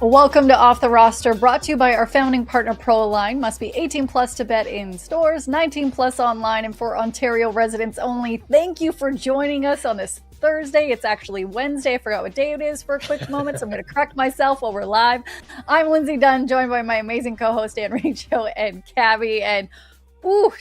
Welcome to Off the Roster, brought to you by our founding partner ProAlign. Must be 18 plus to bet in stores, 19 plus online, and for Ontario residents only. Thank you for joining us on this Thursday. It's actually Wednesday. I forgot what day it is for a quick moment, so I'm going to correct myself while we're live. I'm Lindsay Dunn, joined by my amazing co-host, Riccio and Cabbie. And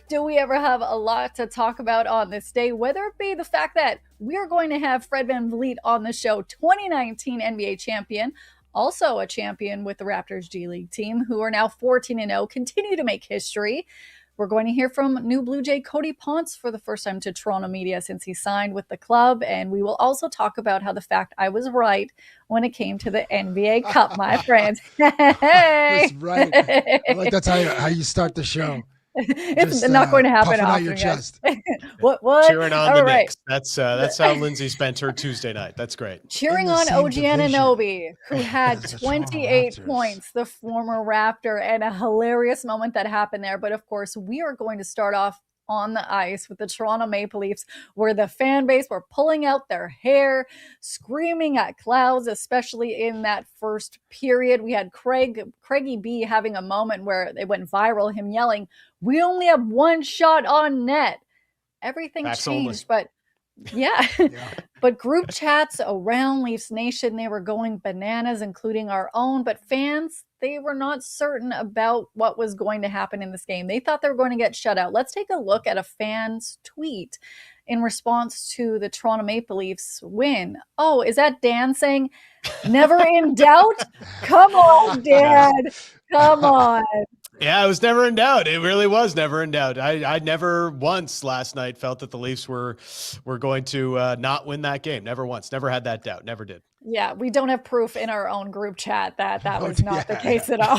do we ever have a lot to talk about on this day, whether it be the fact that we are going to have Fred VanVleet on the show, 2019 NBA champion, also a champion with the Raptors G League team, who are now 14-0, continue to make history. We're going to hear from new Blue Jay Cody Ponce for the first time to Toronto media since he signed with the club. And we will also talk about how the fact I was right when it came to the NBA Cup, my friends. That's right. I like that's how you start the show. It's just, not going to happen often. Your chest. What? Cheering on the Knicks. That's how Lindsay spent her Tuesday night. That's great. Cheering on OG Anunoby, who had 28 points, the former Raptor, and a hilarious moment that happened there. But of course, we are going to start off on the ice with the Toronto Maple Leafs, where the fan base were pulling out their hair, screaming at clouds, especially in that first period. We had Craigie B having a moment where it went viral, him yelling, "We only have one shot on net." Everything changed, but yeah. But group chats around Leafs Nation, they were going bananas, including our own. But fans, they were not certain about what was going to happen in this game. They thought they were going to get shut out. Let's take a look at a fan's tweet in response to the Toronto Maple Leafs win. Oh, is that Dan saying, "Never in doubt"? Come on, Dan. Come on. Yeah, it was never in doubt. It really was never in doubt. I never once last night felt that the Leafs were going to not win that game. Never once. Never had that doubt. Never did. Yeah, we don't have proof in our own group chat that was not the case at all.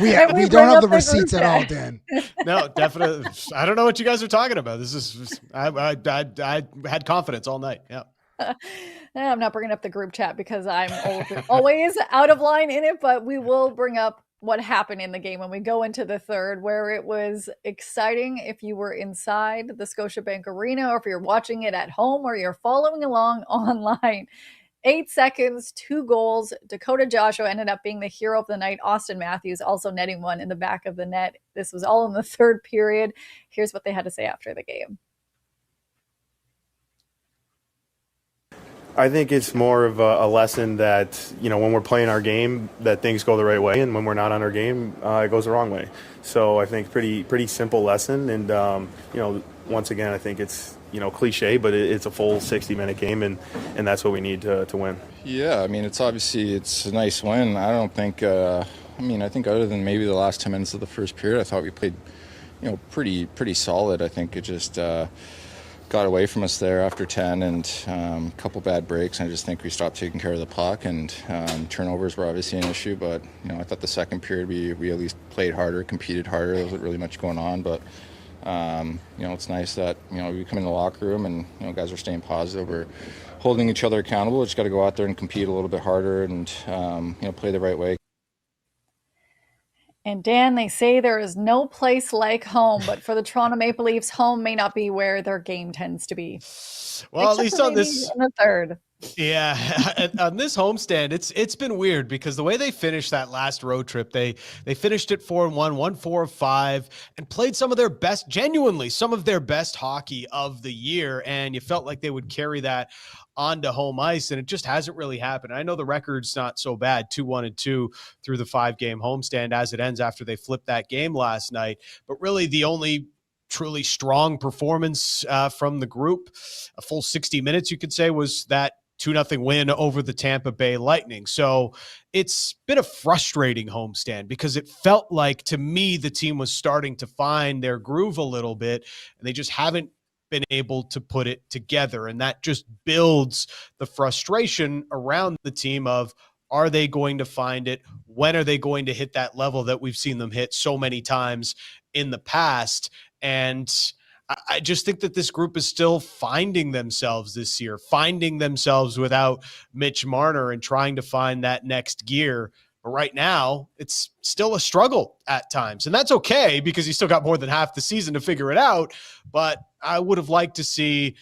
We don't have the receipts at all, Dan. No, definitely. I don't know what you guys are talking about. This is I had confidence all night. Yeah. I'm not bringing up the group chat because I'm always out of line in it, but we will bring up what happened in the game when we go into the third, where it was exciting if you were inside the Scotiabank Arena, or if you're watching it at home, or you're following along online. 8 seconds, 2 goals. Dakota Joshua ended up being the hero of the night. Austin Matthews also netting one in the back of the net. This was all in the third period. Here's what they had to say after the game. I think it's more of a lesson that, when we're playing our game, that things go the right way, and when we're not on our game, it goes the wrong way. So I think pretty simple lesson, and once again, I think it's cliche, but it's a full 60-minute game, and that's what we need to win. Yeah, I mean, it's a nice win. I don't think I think other than maybe the last 10 minutes of the first period, I thought we played pretty solid. I think it just got away from us there after 10, and a couple bad breaks. And I just think we stopped taking care of the puck, and turnovers were obviously an issue. But I thought the second period we at least played harder, competed harder. There wasn't really much going on, but it's nice that we come in the locker room and guys are staying positive. We're holding each other accountable. We just got to go out there and compete a little bit harder and play the right way. And Dan, they say there is no place like home, but for the Toronto Maple Leafs, home may not be where their game tends to be. Well, at least on this in the third. Yeah, on this homestand, it's been weird because the way they finished that last road trip, they finished it 4-1, won 4 of 5, and played some of their best hockey of the year, and you felt like they would carry that onto home ice, and it just hasn't really happened. I know the record's not so bad, 2-1-2 through the 5-game homestand as it ends after they flipped that game last night, but really the only truly strong performance from the group, a full 60 minutes, you could say, was that 2-0 win over the Tampa Bay Lightning. So it's been a frustrating homestand because it felt like, to me, the team was starting to find their groove a little bit, and they just haven't been able to put it together. And that just builds the frustration around the team of, are they going to find it? When are they going to hit that level that we've seen them hit so many times in the past? And I just think that this group is still finding themselves this year, finding themselves without Mitch Marner and trying to find that next gear. But right now, it's still a struggle at times. And that's okay because you still got more than half the season to figure it out. But I would have liked to see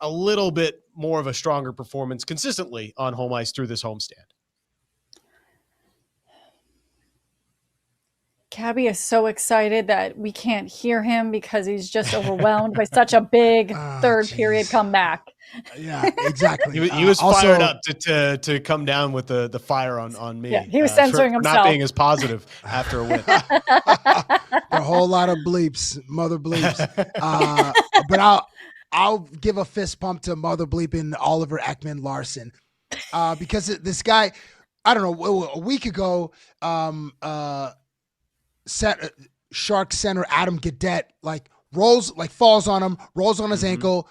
a little bit more of a stronger performance consistently on home ice through this homestand. Cabbie is so excited that we can't hear him because he's just overwhelmed by such a big third period comeback. Yeah, exactly. He was fired up to come down with the fire on me. Yeah, he was censoring himself. Not being as positive after a win. A whole lot of bleeps, mother bleeps. But I'll give a fist pump to mother bleeping Oliver Ekman Larson, because this guy, I don't know, a week ago, Shark center Adam Gaudette falls on him, rolls on his ankle.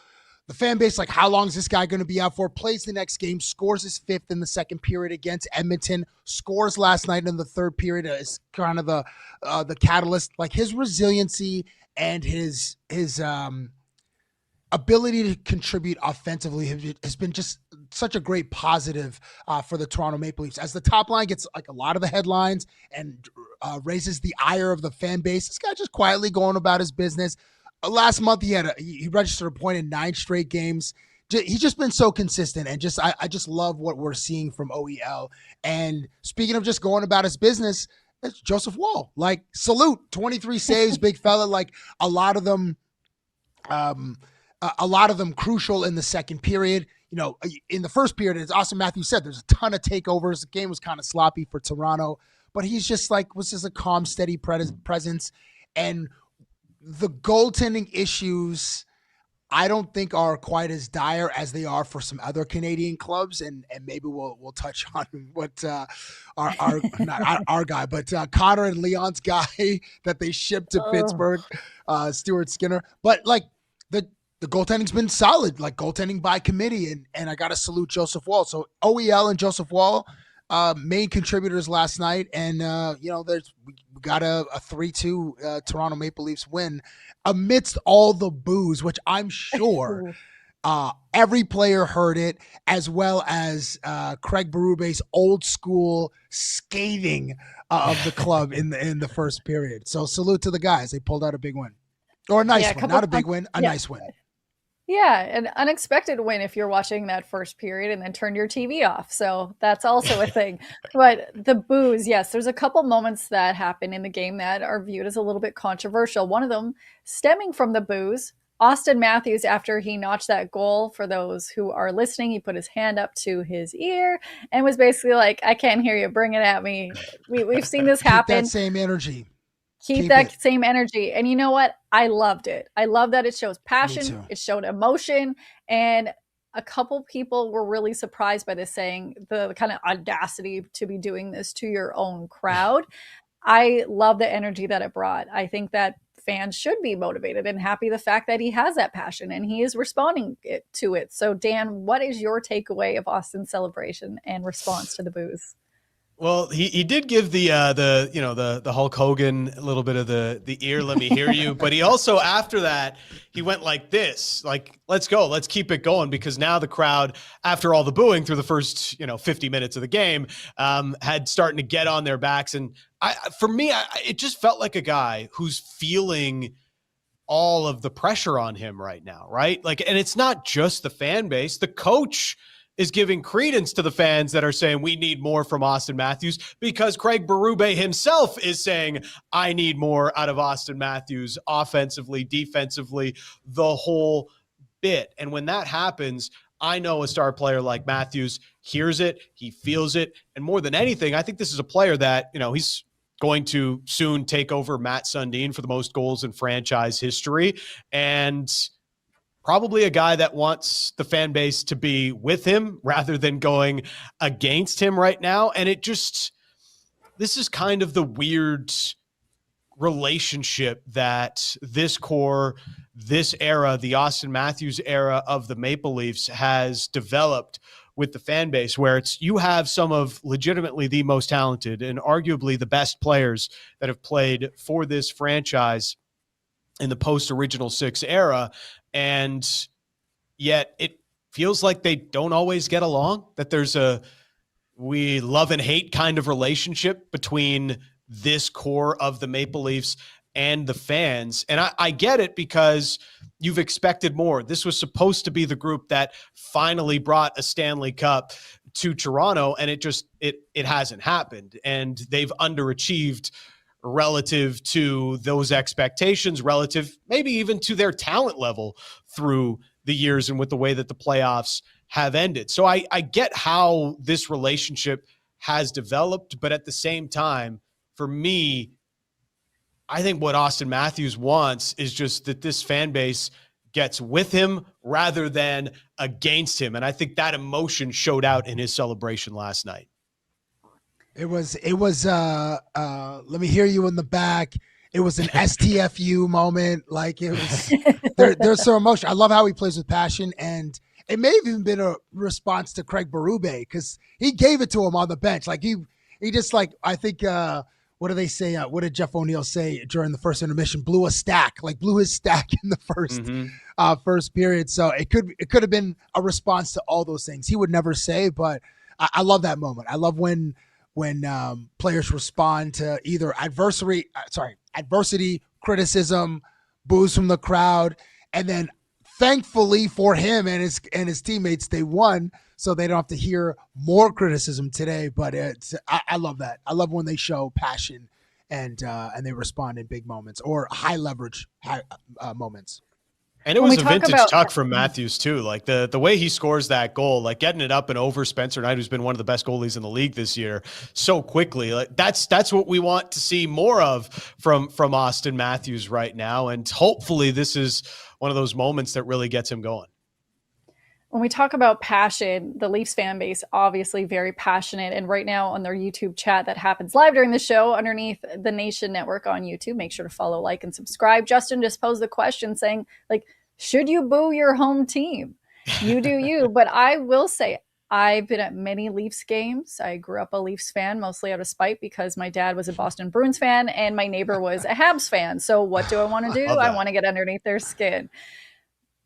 The fan base, like, how long is this guy going to be out for? Plays the next game, scores his 5th in the second period against Edmonton, scores last night in the third period is kind of the catalyst. Like, his resiliency and his ability to contribute offensively has been just such a great positive for the Toronto Maple Leafs. As the top line gets like a lot of the headlines and raises the ire of the fan base, this guy just quietly going about his business. Last month he registered a point in 9 straight games. He's just been so consistent, and I just love what we're seeing from OEL. And speaking of just going about his business, it's Joseph Woll. Like, salute, 23 saves, big fella. Like, a lot of them crucial in the second period. You know, in the first period, as Austin Matthews said, there's a ton of takeovers. The game was kind of sloppy for Toronto, but he's just was just a calm, steady presence. And the goaltending issues, I don't think are quite as dire as they are for some other Canadian clubs, and maybe we'll touch on what our not our guy, but Connor and Leon's guy that they shipped to Pittsburgh, Stuart Skinner. But like the goaltending's been solid, like goaltending by committee, and I got to salute Joseph Woll. So OEL and Joseph Woll, main contributors last night, and we got a 3-2 Toronto Maple Leafs win amidst all the boos, which I'm sure every player heard it, as well as Craig Berube's old school scathing of the club in the first period. So salute to the guys; they pulled out a big win, or a nice win, not a big win, a nice win. Yeah, an unexpected win if you're watching that first period and then turn your TV off. So that's also a thing. But the boos, yes, there's a couple moments that happen in the game that are viewed as a little bit controversial. One of them stemming from the boos. Austin Matthews, after he notched that goal, for those who are listening, he put his hand up to his ear and was basically like, I can't hear you, bring it at me. We've seen this happen. Keep that same energy. Keep that same energy. And you know what? I loved it. I love that it shows passion. It showed emotion. And a couple people were really surprised by this, saying the kind of audacity to be doing this to your own crowd. I love the energy that it brought. I think that fans should be motivated and happy the fact that he has that passion and he is responding to it. So Dan, what is your takeaway of Austin's celebration and response to the boos? Well, he did give the Hulk Hogan a little bit of the ear, let me hear you. But he also, after that, he went like this, like, let's go, let's keep it going, because now the crowd, after all the booing through the first 50 minutes of the game, had starting to get on their backs. And for me, it just felt like a guy who's feeling all of the pressure on him right now, right? Like, and it's not just the fan base, the coach is giving credence to the fans that are saying we need more from Austin Matthews, because Craig Berube himself is saying, I need more out of Austin Matthews offensively, defensively, the whole bit. And when that happens, I know a star player like Matthews hears it, he feels it. And more than anything, I think this is a player that, he's going to soon take over Matt Sundin for the most goals in franchise history. And probably a guy that wants the fan base to be with him rather than going against him right now. And this is kind of the weird relationship that this core, this era, the Austin Matthews era of the Maple Leafs has developed with the fan base, where you have some of legitimately the most talented and arguably the best players that have played for this franchise in the post-Original Six era. And yet it feels like they don't always get along, that there's a we love and hate kind of relationship between this core of the Maple Leafs and the fans. And I get it, because you've expected more. This was supposed to be the group that finally brought a Stanley Cup to Toronto, and it hasn't happened. And they've underachieved relative to those expectations, relative maybe even to their talent level through the years and with the way that the playoffs have ended. So I get how this relationship has developed, but at the same time, for me, I think what Austin Matthews wants is just that this fan base gets with him rather than against him. And I think that emotion showed out in his celebration last night. It was let me hear you in the back. It was an STFU moment. Like it was there's so emotion. I love how he plays with passion, and it may have even been a response to Craig Berube because he gave it to him on the bench. Like he just like, I think what do they say? What did Jeff O'Neal say during the first intermission? Blew his stack in the first period. So it could have been a response to all those things. He would never say, but I love that moment. I love when players respond to either adversity, criticism, boos from the crowd, and then thankfully for him and his teammates, they won, so they don't have to hear more criticism today. But I love that. I love when they show passion and they respond in big moments or high leverage moments. And it was a vintage tuck from Matthews too. Like the way he scores that goal, like getting it up and over Spencer Knight, who's been one of the best goalies in the league this year, so quickly. Like that's what we want to see more of from Austin Matthews right now. And hopefully this is one of those moments that really gets him going. When we talk about passion, the Leafs fan base, obviously very passionate. And right now on their YouTube chat that happens live during the show underneath the Nation Network on YouTube, make sure to follow, like, and subscribe. Justin just posed the question saying, like, should you boo your home team? You do you. But I will say, I've been at many Leafs games. I grew up a Leafs fan, mostly out of spite because my dad was a Boston Bruins fan and my neighbor was a Habs fan. So what do I want to do? I want to get underneath their skin.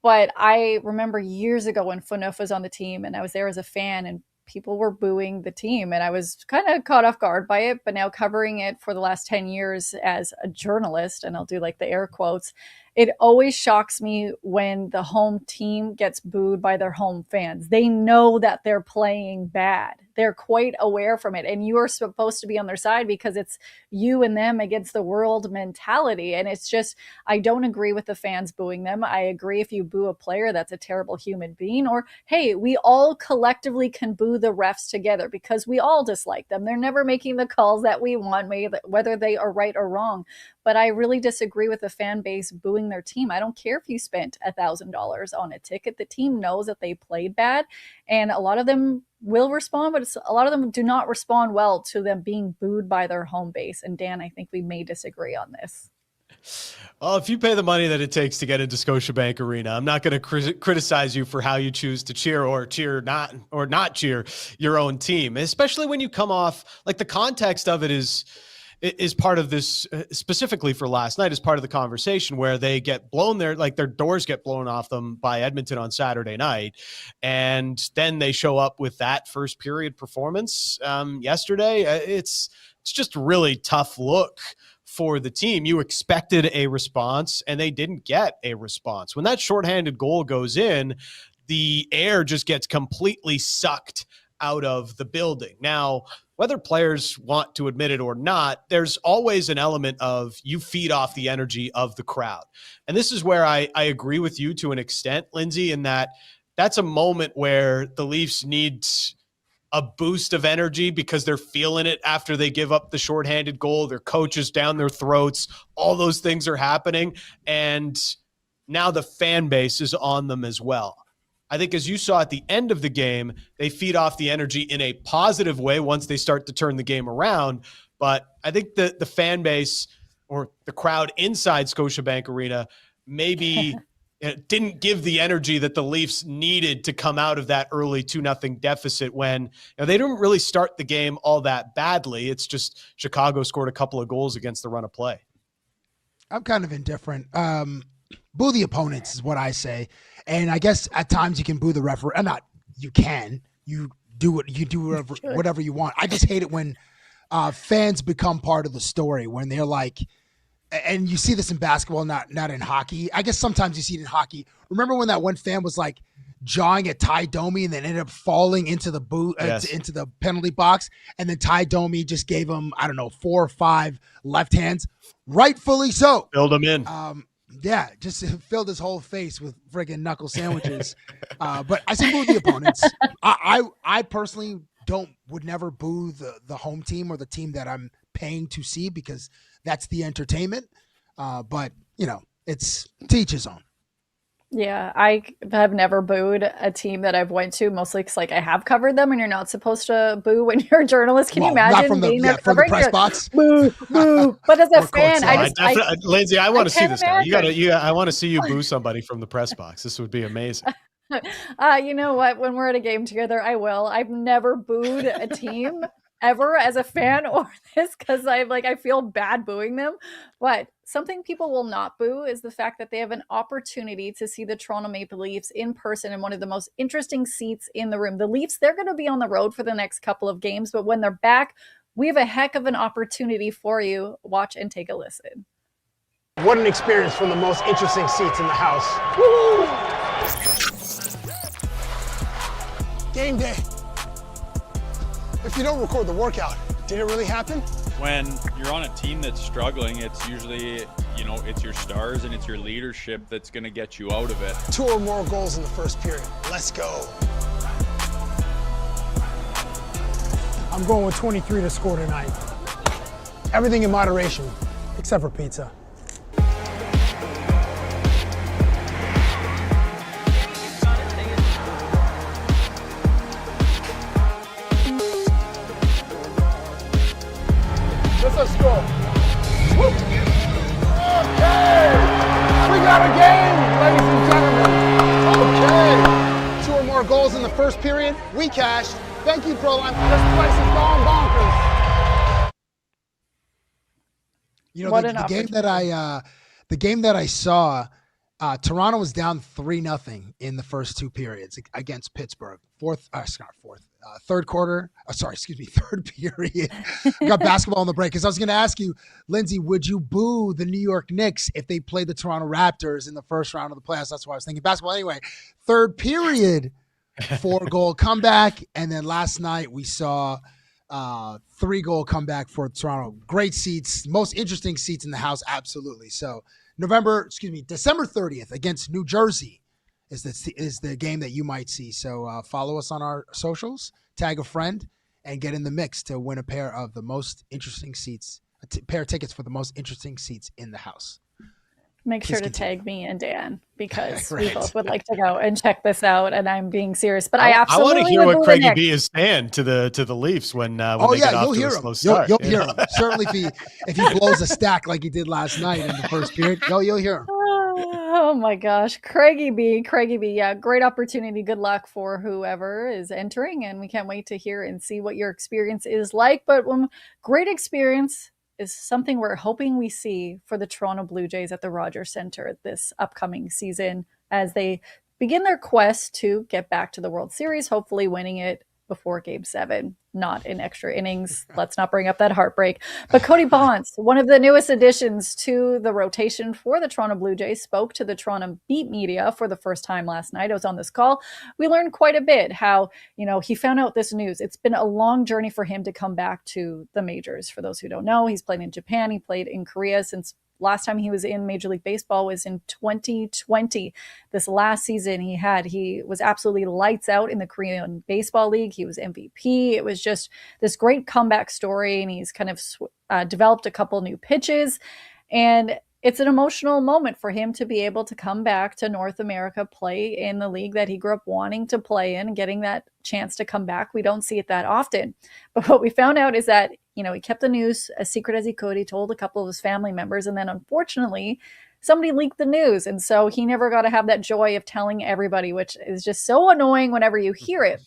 But I remember years ago when Phaneuf was on the team and I was there as a fan and people were booing the team and I was kind of caught off guard by it. But now covering it for the last 10 years as a journalist, and I'll do like the air quotes, it always shocks me when the home team gets booed by their home fans. They know that they're playing bad. They're quite aware from it. And you are supposed to be on their side because it's you and them against the world mentality. And it's just, I don't agree with the fans booing them. I agree if you boo a player, that's a terrible human being. Or, hey, we all collectively can boo the refs together because we all dislike them. They're never making the calls that we want, whether they are right or wrong. But I really disagree with the fan base booing their team. I don't care if you spent $1,000 on a ticket. The team knows that they played bad. And a lot of them will respond, but a lot of them do not respond well to them being booed by their home base. And Dan, I think we may disagree on this. Well, if you pay the money that it takes to get into Scotiabank Arena, I'm not going to criticize you for how you choose to cheer or not cheer your own team, especially when you come off, like, the context of it is part of this, specifically for last night, is part of the conversation where they get blown their doors get blown off them by Edmonton on Saturday night. And then they show up with that first period performance yesterday. It's just a really tough look for the team. You expected a response and they didn't get a response. When that shorthanded goal goes in, the air just gets completely sucked out of the building. Now, whether players want to admit it or not, there's always an element of you feed off the energy of the crowd. And this is where I agree with you to an extent, Lindsay, in that that's a moment where the Leafs need a boost of energy because they're feeling it after they give up the shorthanded goal. Their coach is down their throats. All those things are happening. And now the fan base is on them as well. I think, as you saw at the end of the game, they feed off the energy in a positive way once they start to turn the game around. But I think the fan base or the crowd inside Scotiabank Arena maybe didn't give the energy that the Leafs needed to come out of that early 2-0 deficit when they didn't really start the game all that badly. It's just Chicago scored a couple of goals against the run of play. I'm kind of indifferent. Boo the opponents is what I say. And I guess at times you can boo the referee. Not you can. You do whatever you want. I just hate it when fans become part of the story, when they're like, and you see this in basketball, not in hockey. I guess sometimes you see it in hockey. Remember when that one fan was like jawing at Ty Domi and then ended up falling into the into the penalty box. And then Ty Domi just gave him, I don't know, 4 or 5 left hands, rightfully so. Filled him in. Yeah, just filled his whole face with friggin' knuckle sandwiches. But I say boo the opponents. I personally would never boo the home team or the team that I'm paying to see, because that's the entertainment. But it's to each his own. Yeah, I have never booed a team that I've went to, mostly because I have covered them, and you're not supposed to boo when you're a journalist. Can you imagine from being there from the press box? Boo, boo. But as a fan, Lindsay, I want to see this now. imagine. I want to see you boo somebody from the press box. This would be amazing. You know what? When we're at a game together, I will. I've never booed a team ever as a fan or this, because I feel bad booing them. But something people will not boo is the fact that they have an opportunity to see the Toronto Maple Leafs in person in one of the most interesting seats in the room. The Leafs, they're going to be on the road for the next couple of games, but when they're back, we have a heck of an opportunity for you. Watch and take a listen. What an experience from the most interesting seats in the house. Woo! Game day. If you don't record the workout, did it really happen? When you're on a team that's struggling, it's usually, it's your stars and it's your leadership that's going to get you out of it. 2 or more goals in the first period. Let's go. I'm going with 23 to score tonight. Everything in moderation, except for pizza. Let's go. Okay. We got a game, ladies and gentlemen. Okay. 2 or more goals in the first period. We cashed. Thank you, Proline. This place is going bonkers. The game that I saw, Toronto was down 3-0 in the first 2 periods against Pittsburgh. Third period. Got basketball on the break. Because I was going to ask you, Lindsay, would you boo the New York Knicks if they played the Toronto Raptors in the first round of the playoffs? That's why I was thinking basketball. Anyway, third period, 4-goal comeback. And then last night we saw 3-goal comeback for Toronto. Great seats, most interesting seats in the house. Absolutely. So December 30th against New Jersey is the game that you might see. So follow us on our socials, tag a friend, and get in the mix to win a pair of the most interesting seats, pair of tickets for the most interesting seats in the house. Make sure to tag me and Dan, because we both would like to go and check this out. And I'm being serious, but I absolutely want to hear what Craigie B is saying to the Leafs when they get off to a slow start. You'll hear him. Certainly if he blows a stack like he did last night in the first period, you'll hear him. Oh my gosh. Craigie B. Yeah, great opportunity. Good luck for whoever is entering. And we can't wait to hear and see what your experience is like. But great experience is something we're hoping we see for the Toronto Blue Jays at the Rogers Centre this upcoming season, as they begin their quest to get back to the World Series, hopefully winning it before Game 7, not in extra innings. Let's not bring up that heartbreak. But Cody Ponce, one of the newest additions to the rotation for the Toronto Blue Jays, spoke to the Toronto Beat media for the first time last night. I was on this call. We learned quite a bit how, he found out this news. It's been a long journey for him to come back to the majors. For those who don't know, he's played in Japan. He played in Korea since last time he was in Major League Baseball was in 2020. This last season he was absolutely lights out in the Korean Baseball League. He was MVP. It was just this great comeback story, and he's kind of developed a couple new pitches. And it's an emotional moment for him to be able to come back to North America, play in the league that he grew up wanting to play in, getting that chance to come back. We don't see it that often. But what we found out is that he kept the news as secret as he could. He told a couple of his family members, and then unfortunately somebody leaked the news. And so he never got to have that joy of telling everybody, which is just so annoying whenever you hear it.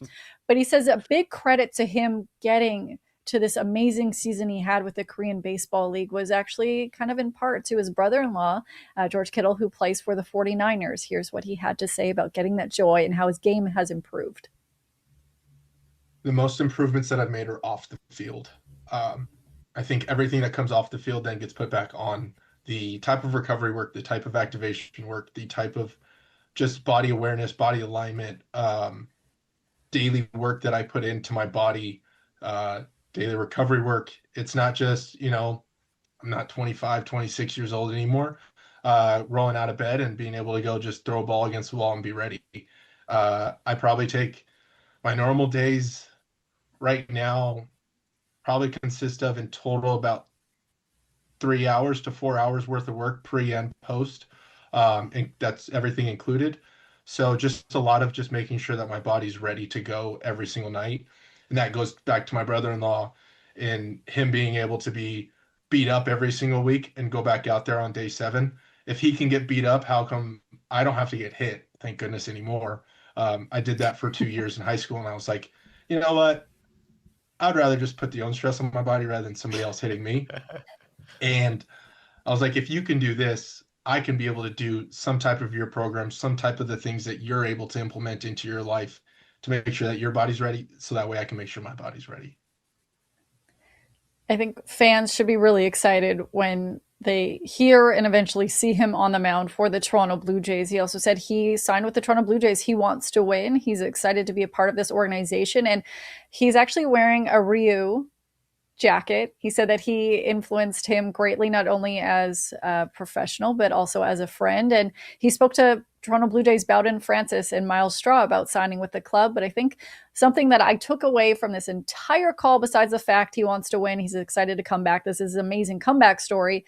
But he says a big credit to him getting to this amazing season he had with the Korean Baseball League was actually kind of in part to his brother-in-law, George Kittle, who plays for the 49ers. Here's what he had to say about getting that joy and how his game has improved. The most improvements that I've made are off the field. I think everything that comes off the field then gets put back on. The type of recovery work, the type of activation work, the type of just body awareness, body alignment, daily work that I put into my body, daily recovery work. It's not just, I'm not 25, 26 years old anymore, rolling out of bed and being able to go just throw a ball against the wall and be ready. I probably take my normal days right now, probably consist of in total about 3 hours to 4 hours worth of work pre and post. And that's everything included. So just a lot of just making sure that my body's ready to go every single night. And that goes back to my brother-in-law and him being able to be beat up every single week and go back out there on day 7. If he can get beat up, how come I don't have to get hit? Thank goodness anymore. I did that for 2 years in high school, and I was like, you know what? I'd rather just put the own stress on my body rather than somebody else hitting me. And I was like, if you can do this, I can be able to do some type of your program, some type of the things that you're able to implement into your life to make sure that your body's ready. So that way I can make sure my body's ready. I think fans should be really excited when they hear and eventually see him on the mound for the Toronto Blue Jays. He also said he signed with the Toronto Blue Jays. He wants to win. He's excited to be a part of this organization. And he's actually wearing a Ryu jacket. He said that he influenced him greatly, not only as a professional, but also as a friend. And he spoke to Toronto Blue Jays Bowden Francis and Miles Straw about signing with the club. But I think something that I took away from this entire call, besides the fact he wants to win, he's excited to come back, this is an amazing comeback story,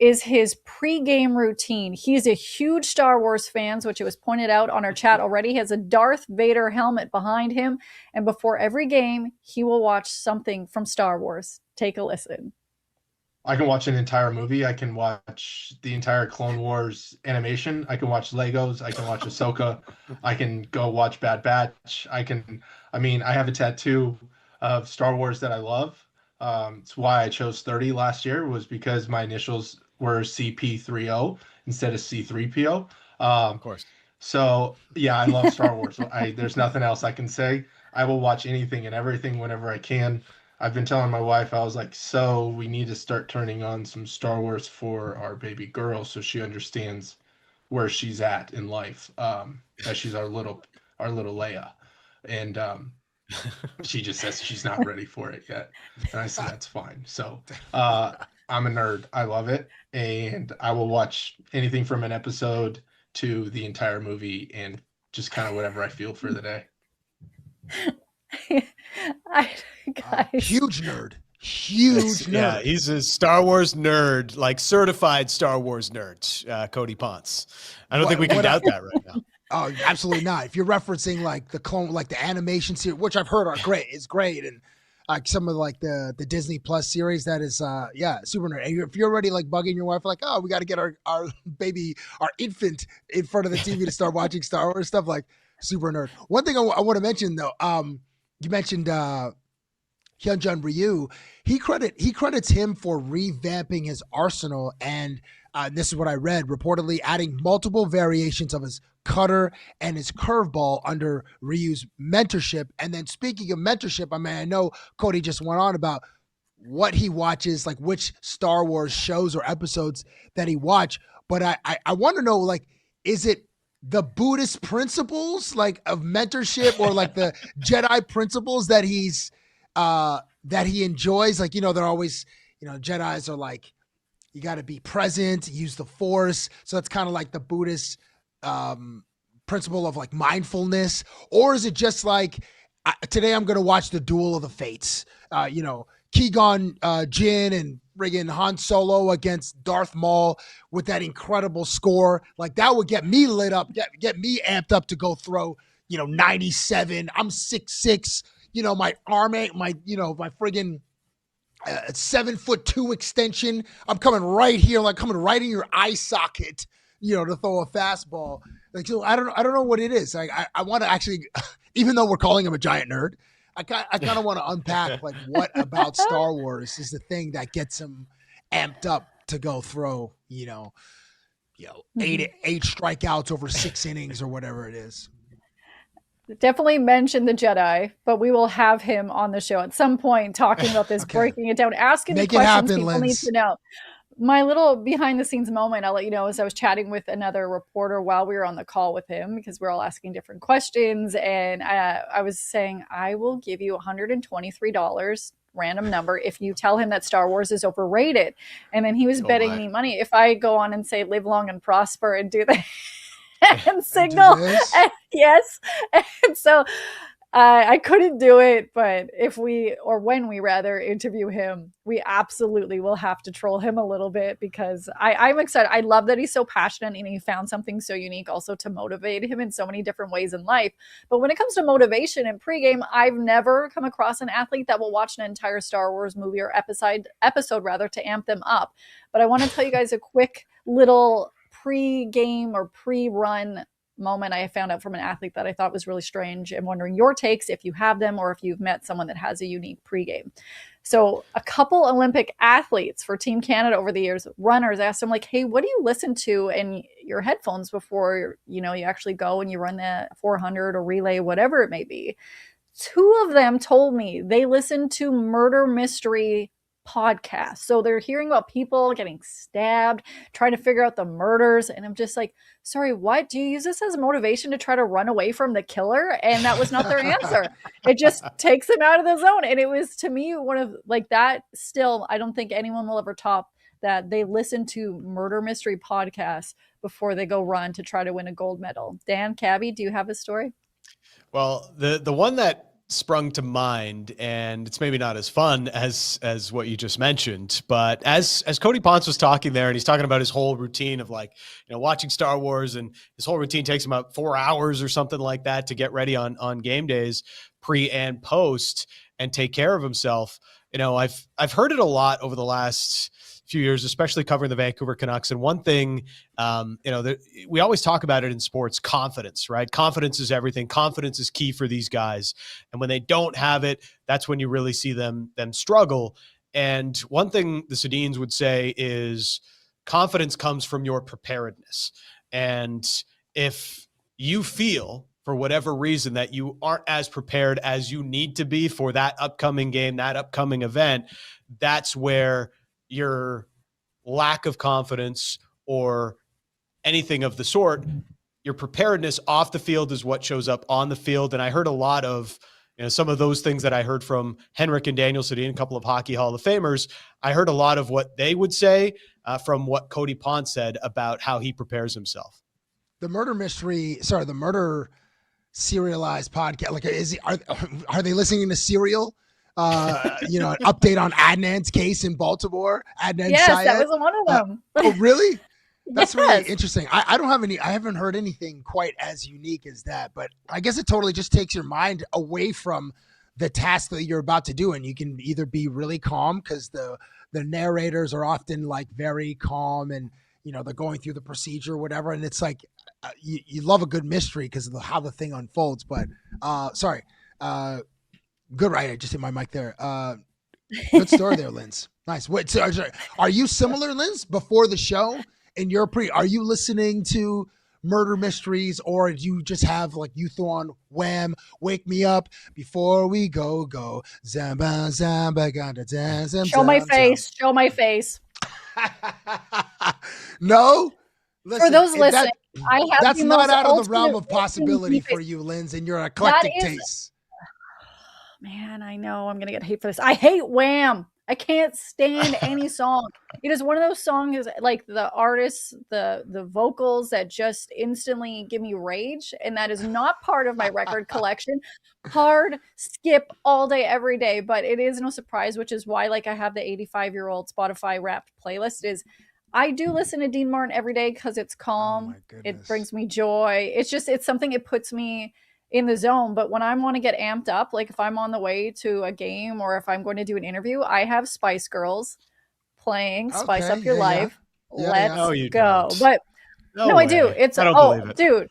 is his pre-game routine. He's a huge Star Wars fan, which it was pointed out on our chat already. He has a Darth Vader helmet behind him. And before every game, he will watch something from Star Wars. Take a listen. I can watch an entire movie. I can watch the entire Clone Wars animation. I can watch Legos. I can watch Ahsoka. I can go watch Bad Batch. I have a tattoo of Star Wars that I love. It's why I chose 30 last year, was because my initials were CP30 instead of C3PO. Of course. So yeah, I love Star Wars. There's nothing else I can say. I will watch anything and everything whenever I can. I've been telling my wife, I was like, so we need to start turning on some Star Wars for our baby girl so she understands where she's at in life. As she's our little Leia. And she just says she's not ready for it yet. And I said, that's fine. So I'm a nerd. I love it. And I will watch anything from an episode to the entire movie and just kind of whatever I feel for the day. Huge nerd. Huge nerd. Yeah, he's a Star Wars nerd, like certified Star Wars nerd, Cody Ponce. I don't think we can doubt that right now. Oh, absolutely not. If you're referencing like the clone, like the animation series, which I've heard are great, is great, and like some of like the Disney Plus series, that is super nerd. And if you're already like bugging your wife, like, oh, we got to get our baby, our infant in front of the TV to start watching Star Wars stuff, like super nerd. One thing I want to mention though, you mentioned Hyunjin Ryu. He credits him for revamping his arsenal, and this is what I read, reportedly adding multiple variations of his cutter and his curveball under Ryu's mentorship. And then speaking of mentorship, I mean, I know Cody just went on about what he watches, like which Star Wars shows or episodes that he watched, but I want to know, like, is it the Buddhist principles like of mentorship or like the Jedi principles that he's that he enjoys? Like, they're always, Jedis are like, you got to be present, use the Force. So it's kind of like the Buddhist principle of like mindfulness. Or is it just like, today I'm going to watch the Duel of the Fates, Qui-Gon Jinn and friggin' Han Solo against Darth Maul with that incredible score. Like that would get me lit up, get me amped up to go throw, 97. I'm 6'6", my arm ain't my friggin' 7'2" extension. I'm coming right here, like coming right in your eye socket, to throw a fastball. Like, so I don't know what it is. Like, I want to actually, even though we're calling him a giant nerd, I kind of want to unpack like what about Star Wars is the thing that gets him amped up to go throw, eight strikeouts over 6 innings or whatever it is. Definitely mention the Jedi, but we will have him on the show at some point talking about this, breaking it down, asking the questions people need to know. my little behind the scenes moment, I'll let you know, is I was chatting with another reporter while we were on the call with him because we're all asking different questions. And I was saying, I will give you $123, random number, if you tell him that Star Wars is overrated. And then he was betting me money if I go on and say live long and prosper and do that and signal. And yes. And so I couldn't do it, but when we interview him, we absolutely will have to troll him a little bit because I'm excited. I love that he's so passionate and he found something so unique also to motivate him in so many different ways in life. But when it comes to motivation and pregame, I've never come across an athlete that will watch an entire Star Wars movie or episode to amp them up. But I want to tell you guys a quick little pre-game or pre-run moment I found out from an athlete that I thought was really strange. I'm wondering your takes if you have them or if you've met someone that has a unique pregame. So a couple Olympic athletes for Team Canada over the years, runners, asked them like, hey, what do you listen to in your headphones before you actually go and you run the 400 or relay, whatever it may be? Two of them told me they listen to murder mystery podcasts. So they're hearing about people getting stabbed, trying to figure out the murders. And I'm just like, sorry, what? Do you use this as motivation to try to run away from the killer? And that was not their answer. It just takes them out of the zone. And it was, to me, one of like that. Still, I don't think anyone will ever top that. They listen to murder mystery podcasts before they go run to try to win a gold medal. Dan, Cabbie, do you have a story? Well, the one that sprung to mind, and it's maybe not as fun as what you just mentioned, but as Cody Ponce was talking there, and he's talking about his whole routine of watching Star Wars, and his whole routine takes him about 4 hours or something like that to get ready on game days, pre and post, and take care of himself. I've heard it a lot over the last few years, especially covering the Vancouver Canucks. And one thing, we always talk about it in sports, confidence, right? Confidence is everything. Confidence is key for these guys. And when they don't have it, that's when you really see them struggle. And one thing the Sedins would say is confidence comes from your preparedness. And if you feel, for whatever reason, that you aren't as prepared as you need to be for that upcoming game, that upcoming event, that's where your lack of confidence or anything of the sort, your preparedness off the field is what shows up on the field. And I heard a lot of, some of those things that I heard from Henrik and Daniel Sedin, a couple of Hockey Hall of Famers. I heard a lot of what they would say from what Cody Ponce said about how he prepares himself. The murder serialized podcast. Like, are they listening to Serial? An update on Adnan's case in Baltimore. Adnan Syed. That was one of them. Oh, really? That's Yes. really interesting. I haven't heard anything quite as unique as that, but I guess it totally just takes your mind away from the task that you're about to do. And you can either be really calm because the narrators are often like very calm and, they're going through the procedure or whatever. And it's like, you love a good mystery because of how the thing unfolds. But good, right? I just hit my mic there. Good story there, Linz. Nice. Wait, so are you similar, Linz, before the show? And are you listening to murder mysteries, or do you just have you throw on Wham, Wake Me Up Before We Go, Zamba, Zamba, gonna dance. Show my face. No? Listen, for those listening, I have that's not out of the realm of ultimate possibility for you, Linz, and your eclectic taste. Man, I know I'm going to get hate for this. I hate Wham. I can't stand any song. It is one of those songs, like the artists, the vocals that just instantly give me rage. And that is not part of my record collection. Hard skip all day, every day. But it is no surprise, which is why I have the 85-year-old Spotify Wrapped playlist. I do listen to Dean Martin every day because it's calm. It brings me joy. It's something, it puts me in the zone. But when I want to get amped up, like if I'm on the way to a game or if I'm going to do an interview, I have Spice Girls playing Spice Up Your Life. Let's No, you go. don't. But no, I do. It's I don't believe it. Dude.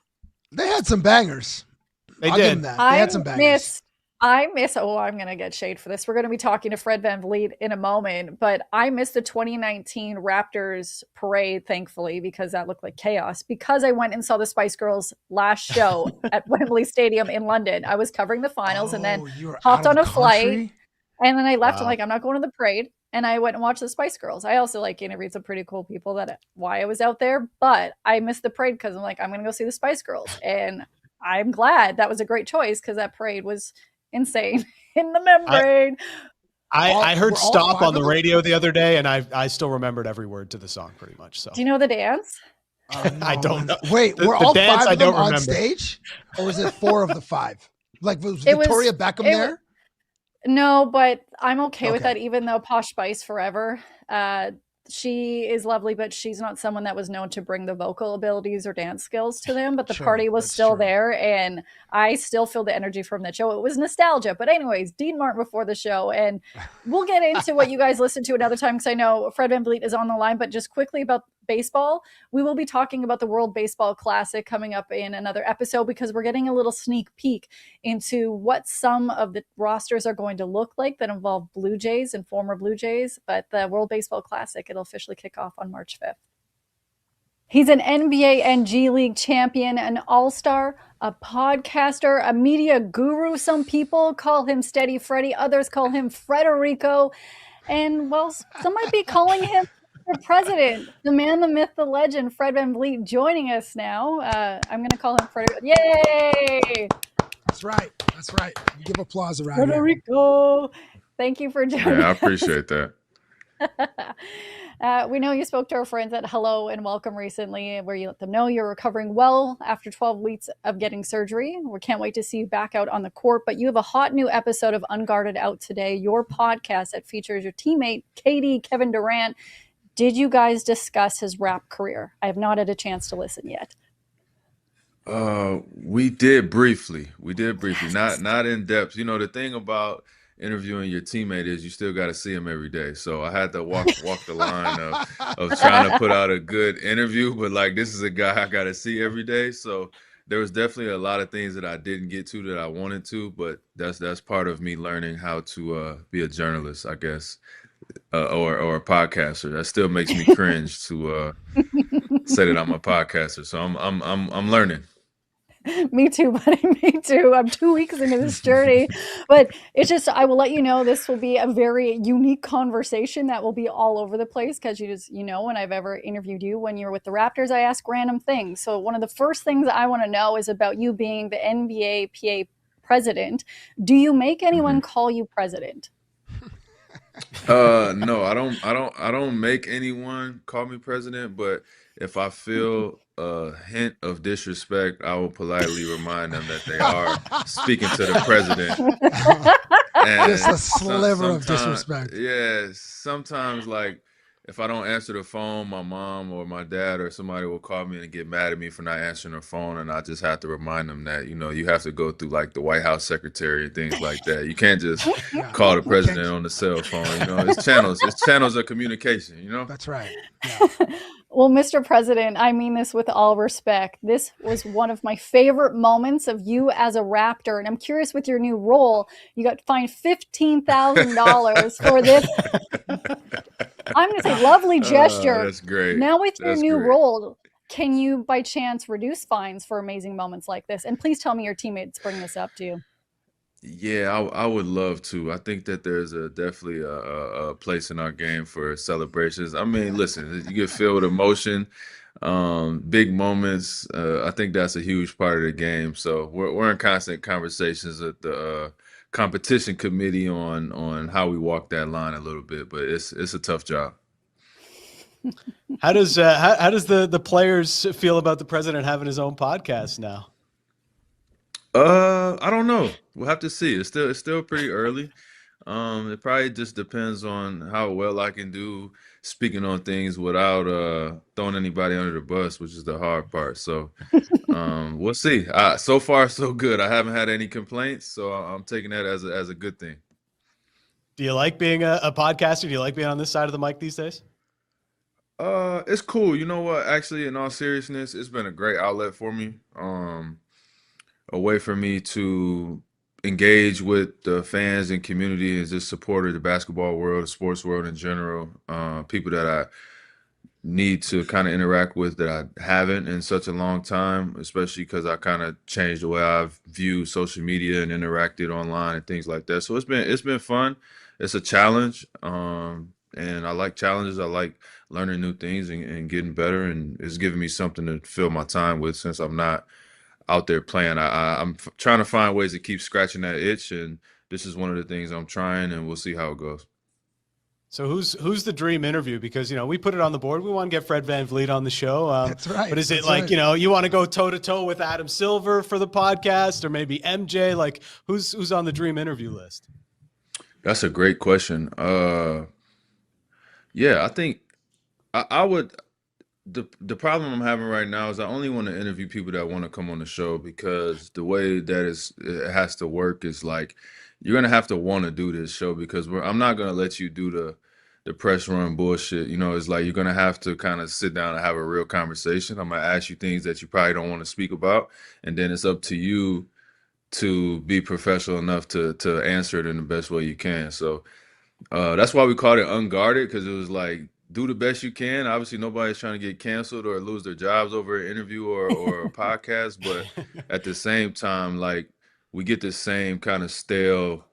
They had some bangers. They I'll did. give them that. They had some bangers. I'm going to get shade for this. We're going to be talking to Fred VanVleet in a moment, but I missed the 2019 Raptors parade, thankfully, because that looked like chaos, because I went and saw the Spice Girls last show at Wembley Stadium in London. I was covering the finals and then hopped on a flight, and then I left. I'm like, I'm not going to the parade. and I went and watched the Spice Girls. I also like interviewed some pretty cool people that why I was out there, but I missed the parade because I'm like, I'm gonna go see the Spice Girls, and I'm glad that was a great choice because that parade was insane in the membrane. I heard Were all "Stop" five on the of them? radio the other day, and I still remembered every word to the song pretty much. So Do you know the dance? I don't know. Wait, The were all dance five I of them don't on remember. stage, or was it 4 of the 5? Like was It was- Victoria Beckham it there? No, but I'm okay with Okay. that, even though Posh Spice forever. She is lovely, but she's not someone that was known to bring the vocal abilities or dance skills to them. But the Sure, party was that's still true. there, and I still feel the energy from that show. It was nostalgia. But anyways, Dean Martin before the show, and we'll get into what you guys listen to another time because I know Fred VanVleet is on the line. But just quickly about baseball, we will be talking about the World Baseball Classic coming up in another episode because we're getting a little sneak peek into what some of the rosters are going to look like that involve Blue Jays and former Blue Jays. But the World Baseball Classic, it'll officially kick off on March 5th. He's an NBA and G League champion, an all-star, a podcaster, a media guru. Some people call him Steady Freddy, others call him Frederico, and well, some might be calling him the president, the man, the myth, the legend, Fred VanVleet, joining us now. I'm going to call him Frederico. Yay! That's right. That's right. You give applause around here. Frederico! Thank you for joining Yeah, I us. appreciate that. We know you spoke to our friends at Hello and Welcome recently, where you let them know you're recovering well after 12 weeks of getting surgery. We can't wait to see you back out on the court. But you have a hot new episode of Unguarded out today, your podcast that features your teammate, Katie, Kevin Durant. Did you guys discuss his rap career? I have not had a chance to listen yet. We did briefly. Not in depth. You know, the thing about interviewing your teammate is you still got to see him every day. So I had to walk the line of trying to put out a good interview, but like this is a guy I got to see every day. So there was definitely a lot of things that I didn't get to that I wanted to, but that's part of me learning how to be a journalist, I guess, or a podcaster. That still makes me cringe to say that I'm a podcaster. So I'm learning. Me too, buddy. Me too. I'm 2 weeks into this journey, but it's just, I will let you know, this will be a very unique conversation that will be all over the place because when I've ever interviewed you when you were with the Raptors, I ask random things. So one of the first things I want to know is about you being the NBA PA president. Do you make anyone call you president? No, I don't make anyone call me president, but if I feel a hint of disrespect, I will politely remind them that they are speaking to the president. And Just a sliver of disrespect. Yeah, sometimes like if I don't answer the phone, my mom or my dad or somebody will call me and get mad at me for not answering the phone, and I just have to remind them that you have to go through like the White House secretary and things like that. You can't just call the president on the cell phone. It's channels of communication. That's right. Yeah. Well, Mr. President, I mean this with all respect. This was one of my favorite moments of you as a Raptor. And I'm curious with your new role, you got fined $15,000 for this. I'm going to say lovely gesture. That's great. Now with your That's new great. role, can you by chance reduce fines for amazing moments like this? And please tell me your teammates bring this up to you. Yeah, I would love to. I think that there's definitely a place in our game for celebrations. I mean, listen, you get filled with emotion, big moments. I think that's a huge part of the game. So we're in constant conversations with the competition committee on how we walk that line a little bit. But it's a tough job. How does the players feel about the president having his own podcast now? I don't know. We'll have to see. It's still pretty early. It probably just depends on how well I can do speaking on things without throwing anybody under the bus, which is the hard part. So we'll see. So far, so good. I haven't had any complaints, so I'm taking that as a good thing. Do you like being a podcaster? Do you like being on this side of the mic these days? It's cool. You know what? Actually, in all seriousness, it's been a great outlet for me. A way for me to engage with the fans and community and just support the basketball world, the sports world in general, people that I need to kind of interact with that I haven't in such a long time, especially because I kind of changed the way I've viewed social media and interacted online and things like that. So it's been fun. It's a challenge, and I like challenges. I like learning new things and getting better, and it's giving me something to fill my time with since I'm not out there playing. I'm trying to find ways to keep scratching that itch, and this is one of the things I'm trying, and we'll see how it goes. So who's the dream interview? Because, we put it on the board. We want to get Fred VanVleet on the show. That's right. But is it That's like, right. you want to go toe to toe with Adam Silver for the podcast, or maybe MJ? Like who's on the dream interview list? That's a great question. Yeah, I think I would. The problem I'm having right now is I only want to interview people that want to come on the show, because the way that it has to work is like you're gonna have to want to do this show, because I'm not gonna let you do the press run bullshit. It's like you're gonna have to kind of sit down and have a real conversation. I'm gonna ask you things that you probably don't want to speak about, and then it's up to you to be professional enough to answer it in the best way you can. So that's why we called it Unguarded, because it was like, do the best you can. Obviously, nobody's trying to get canceled or lose their jobs over an interview or a podcast, but at the same time, like, we get the same kind of stale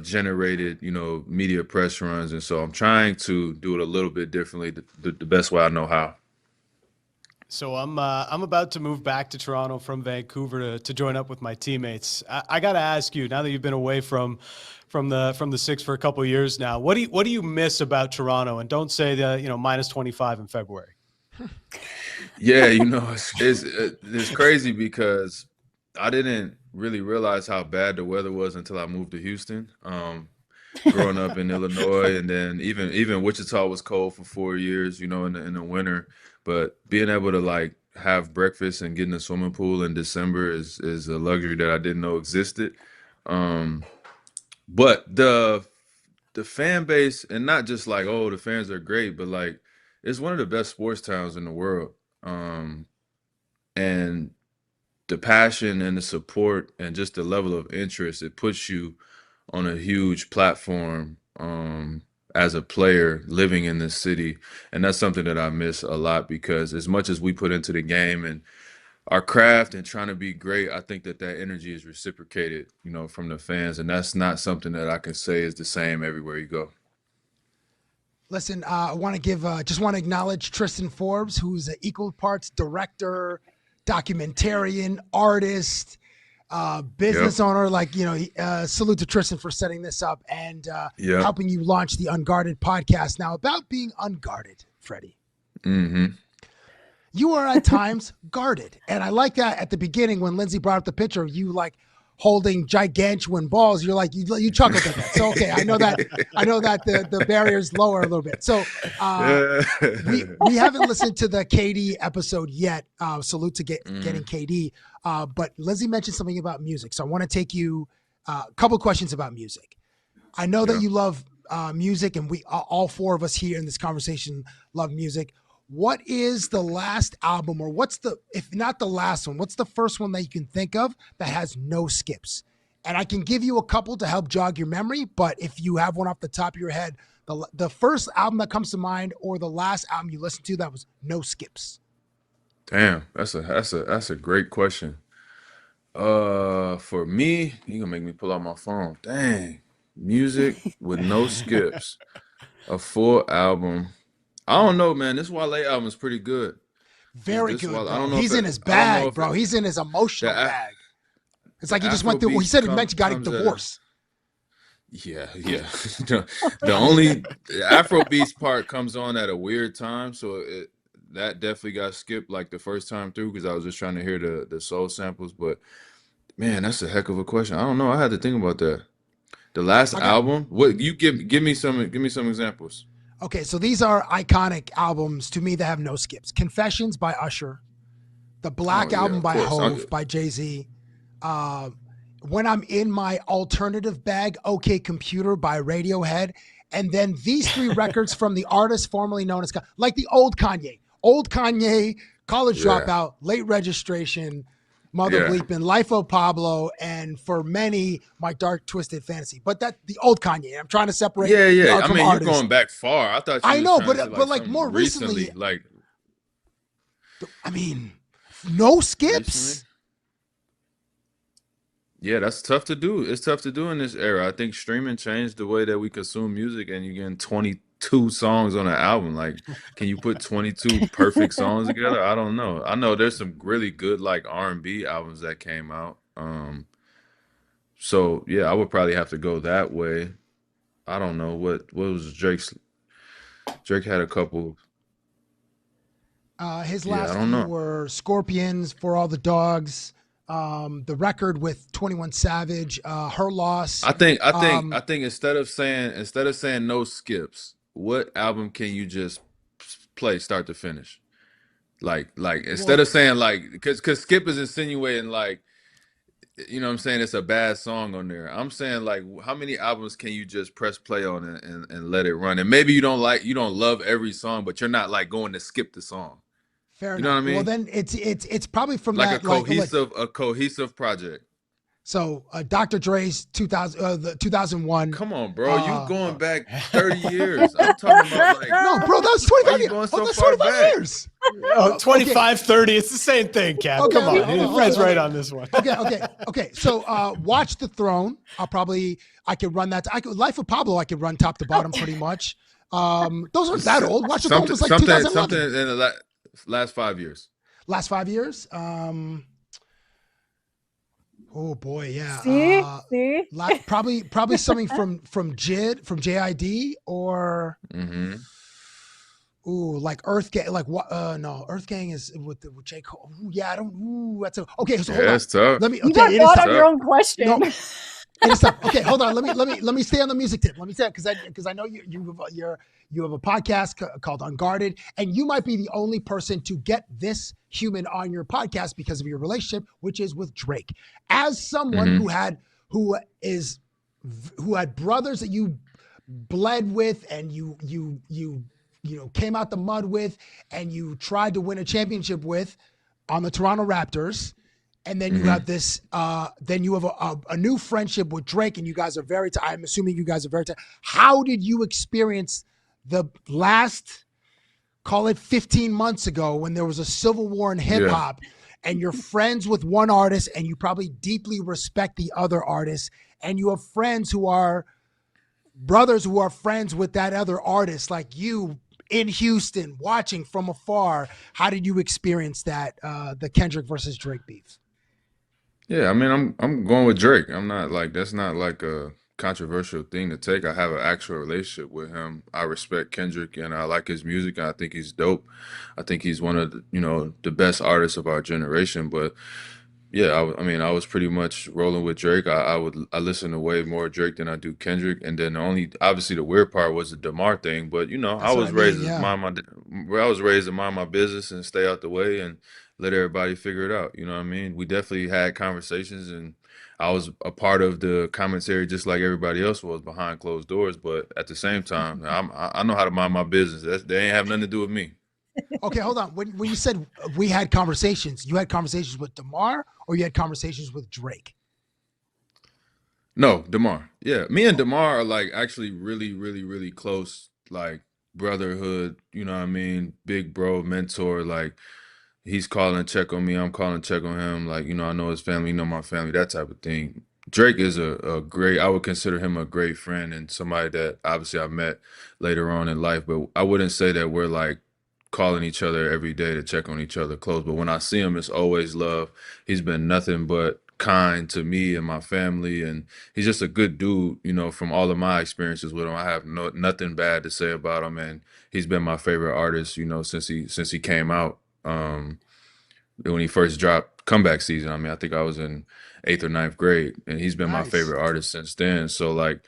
generated, media press runs, and so I'm trying to do it a little bit differently, the best way I know how. So I'm about to move back to Toronto from Vancouver to join up with my teammates. I got to ask you, now that you've been away from the Six for a couple of years now, what do you miss about Toronto? And don't say the minus 25 in February. Yeah, it's crazy, because I didn't really realize how bad the weather was until I moved to Houston. Growing up in Illinois, and then even Wichita was cold for 4 years, in the winter. But being able to like have breakfast and get in the swimming pool in December is a luxury that I didn't know existed. But the fan base, and not just like, oh, the fans are great, but like, it's one of the best sports towns in the world. And the passion and the support and just the level of interest, it puts you on a huge platform as a player living in this city. And that's something that I miss a lot, because as much as we put into the game and our craft and trying to be great, I think that energy is reciprocated, from the fans. And that's not something that I can say is the same everywhere you go. Listen, I want to just want to acknowledge Tristan Forbes, who's an equal parts director, documentarian, artist, business owner. Like, salute to Tristan for setting this up and helping you launch the Unguarded podcast. Now, about being unguarded, Freddie. Mm-hmm. You are at times guarded. And I like that at the beginning when Lindsay brought up the picture of you like holding gigantuan balls. You're like, you chuckled at that. So, okay, I know that the barrier's lower a little bit. So we haven't listened to the KD episode yet. Salute to getting KD. But Lindsay mentioned something about music. So I want to take you a couple questions about music. I know that you love music, and we all four of us here in this conversation love music. What is the last album, or if not the last one, what's the first one that you can think of that has no skips? And I can give you a couple to help jog your memory, but if you have one off the top of your head, the first album that comes to mind, or the last album you listened to that was no skips. Damn, that's a great question. For me, you gonna make me pull out my phone. Dang, music with no skips, a full album. I don't know, man. This Wale album is pretty good. Very good, Wale, bro. He's in his bag, bro. He's in his emotional bag. It's like he just went through. He said he got a divorce. Yeah. The only Afrobeats part comes on at a weird time, so that definitely got skipped like the first time through, because I was just trying to hear the soul samples. But man, that's a heck of a question. I don't know. I had to think about that. The last album. What you give me some examples. Okay, so these are iconic albums to me that have no skips. Confessions by Usher, the Black Album by Hove by Jay-Z, When I'm in My Alternative Bag, OK Computer by Radiohead, and then these three records from the artist formerly known as, like the old Kanye, College Dropout, Late Registration, Mother Bleepin', Life of Pablo, and for many, My Dark Twisted Fantasy. But that the old Kanye. I'm trying to separate. Yeah. Art from You're artist. going back far. I thought. I know, but like more recently, like. I mean, no skips. Yeah, that's tough to do. It's tough to do in this era. I think streaming changed the way that we consume music, and you're getting 20 22 songs on an album. Like, can you put 22 perfect songs together? I don't know. I know there's some really good like R&B albums that came out. So yeah, I would probably have to go that way. I don't know what was Drake's. Drake had a couple. His Yeah, I last don't few know. were Scorpions, For All the Dogs, the record with 21 Savage, Her Loss. I think instead of saying no skips, what album can you just play start to finish? Like instead of saying like because Skip is insinuating like, you know what I'm saying, it's a bad song on there. I'm saying like how many albums can you just press play on and let it run? And maybe you don't love every song, but you're not like going to skip the song. Fair You know enough. what I mean? Well, then it's probably from Like that a cohesive project. So Dr. Dre's 2001. Come on, bro. You going back 30 years. I'm talking about like No, bro, that was why 25 you years. going so Oh, that's far 25 back? years. Oh, 25, 30. It's the same thing, Cap. Okay, Come on. okay, Fred's okay. right on this one. Okay. So Watch the Throne. I could run that. Life of Pablo, I could run top to bottom pretty much. Those aren't that old. Watch the Throne was like 2011. Something in the last 5 years. Last 5 years. Oh boy, yeah. See? Probably something from JID or like Earth Gang, like what? No, Earth Gang is with J Cole. Ooh, yeah, I don't. Ooh, that's okay. So hold on. That's tough. Let me. You Okay, got it is caught tough. on your own question. No, it is tough. Okay, hold on. Let me stay on the music tip. Let me say because I know you have a podcast called Unguarded, and you might be the only person to get this human on your podcast because of your relationship, which is with Drake. As someone who had brothers that you bled with, and you came out the mud with, and you tried to win a championship with on the Toronto Raptors. And then you have this, then you have a new friendship with Drake, and you guys are I'm assuming you guys are very tight. How did you experience the last, call it 15 months ago, when there was a civil war in hip hop, and you're friends with one artist, and you probably deeply respect the other artist, and you have friends who are brothers who are friends with that other artist, like you in Houston, watching from afar. How did you experience that, the Kendrick versus Drake beef? Yeah, I mean, I'm going with Drake. I'm not like that's not like a controversial thing to take. I have an actual relationship with him. I respect Kendrick and I like his music. And I think he's dope. I think he's one of the best artists of our generation. But yeah, I was pretty much rolling with Drake. I listen to way more Drake than I do Kendrick. And then obviously the weird part was the DeMar thing. But I was raised to mind my business and stay out the way and let everybody figure it out. You know what I mean? We definitely had conversations, and I was a part of the commentary just like everybody else was behind closed doors. But at the same time, I know how to mind my business. They ain't have nothing to do with me. Okay, hold on. When you said we had conversations, you had conversations with DeMar, or you had conversations with Drake? No, DeMar. Yeah, me and DeMar are like actually really, really, really close, like brotherhood. You know what I mean? Big bro, mentor. Like, he's calling to check on me. I'm calling to check on him. Like, I know his family, my family, that type of thing. Drake is a great, I would consider him a great friend and somebody that obviously I met later on in life, but I wouldn't say that we're like calling each other every day to check on each other close. But when I see him, it's always love. He's been nothing but kind to me and my family, and he's just a good dude. From all of my experiences with him, I have nothing bad to say about him, and he's been my favorite artist, since he came out. When he first dropped Comeback Season, I think I was in 8th or 9th grade, and he's been my favorite artist since then. So like,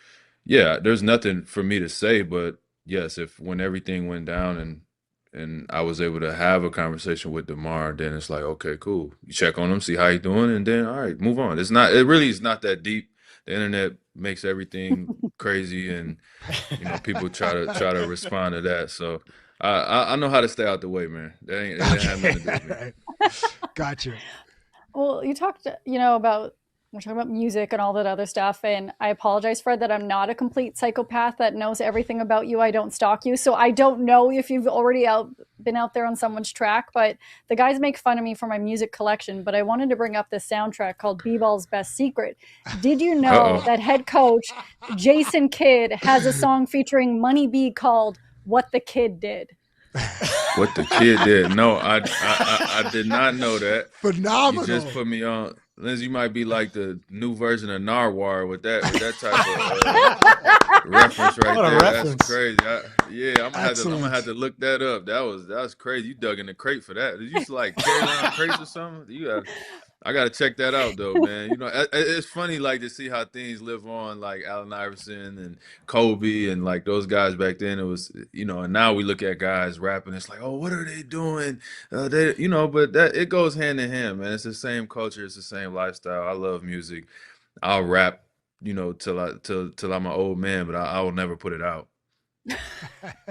yeah, there's nothing for me to say, but yes, when everything went down and I was able to have a conversation with DeMar, then it's like, okay, cool. You check on him, see how he's doing, and then all right, move on. It really is not that deep. The internet makes everything crazy, and people try to respond to that. So I know how to stay out the way, man. That ain't have nothing to do with me. Got you. Well, you talked, about we're talking about music and all that other stuff. And I apologize, Fred, that I'm not a complete psychopath that knows everything about you. I don't stalk you. So I don't know if you've already been out there on someone's track, but the guys make fun of me for my music collection. But I wanted to bring up this soundtrack called B-Ball's Best Secret. Did you know that head coach Jason Kidd has a song featuring Money B called what the kid did. What the kid did? No, I did not know that. Phenomenal. You just put me on. Lindsay, you might be like the new version of Narwhal with that type of reference right What a there. reference. That's crazy. I'm gonna Excellent. have to look that up. That was crazy. You dug in the crate for that. Did you used to like carry around crates or something? I gotta check that out though, man. You know, it's funny like to see how things live on, like Allen Iverson and Kobe and like those guys back then. It was, you know, and now we look at guys rapping. It's like, oh, what are they doing? But that it goes hand in hand, man. It's the same culture. It's the same lifestyle. I love music. I'll rap, you know, till I'm an old man, but I will never put it out.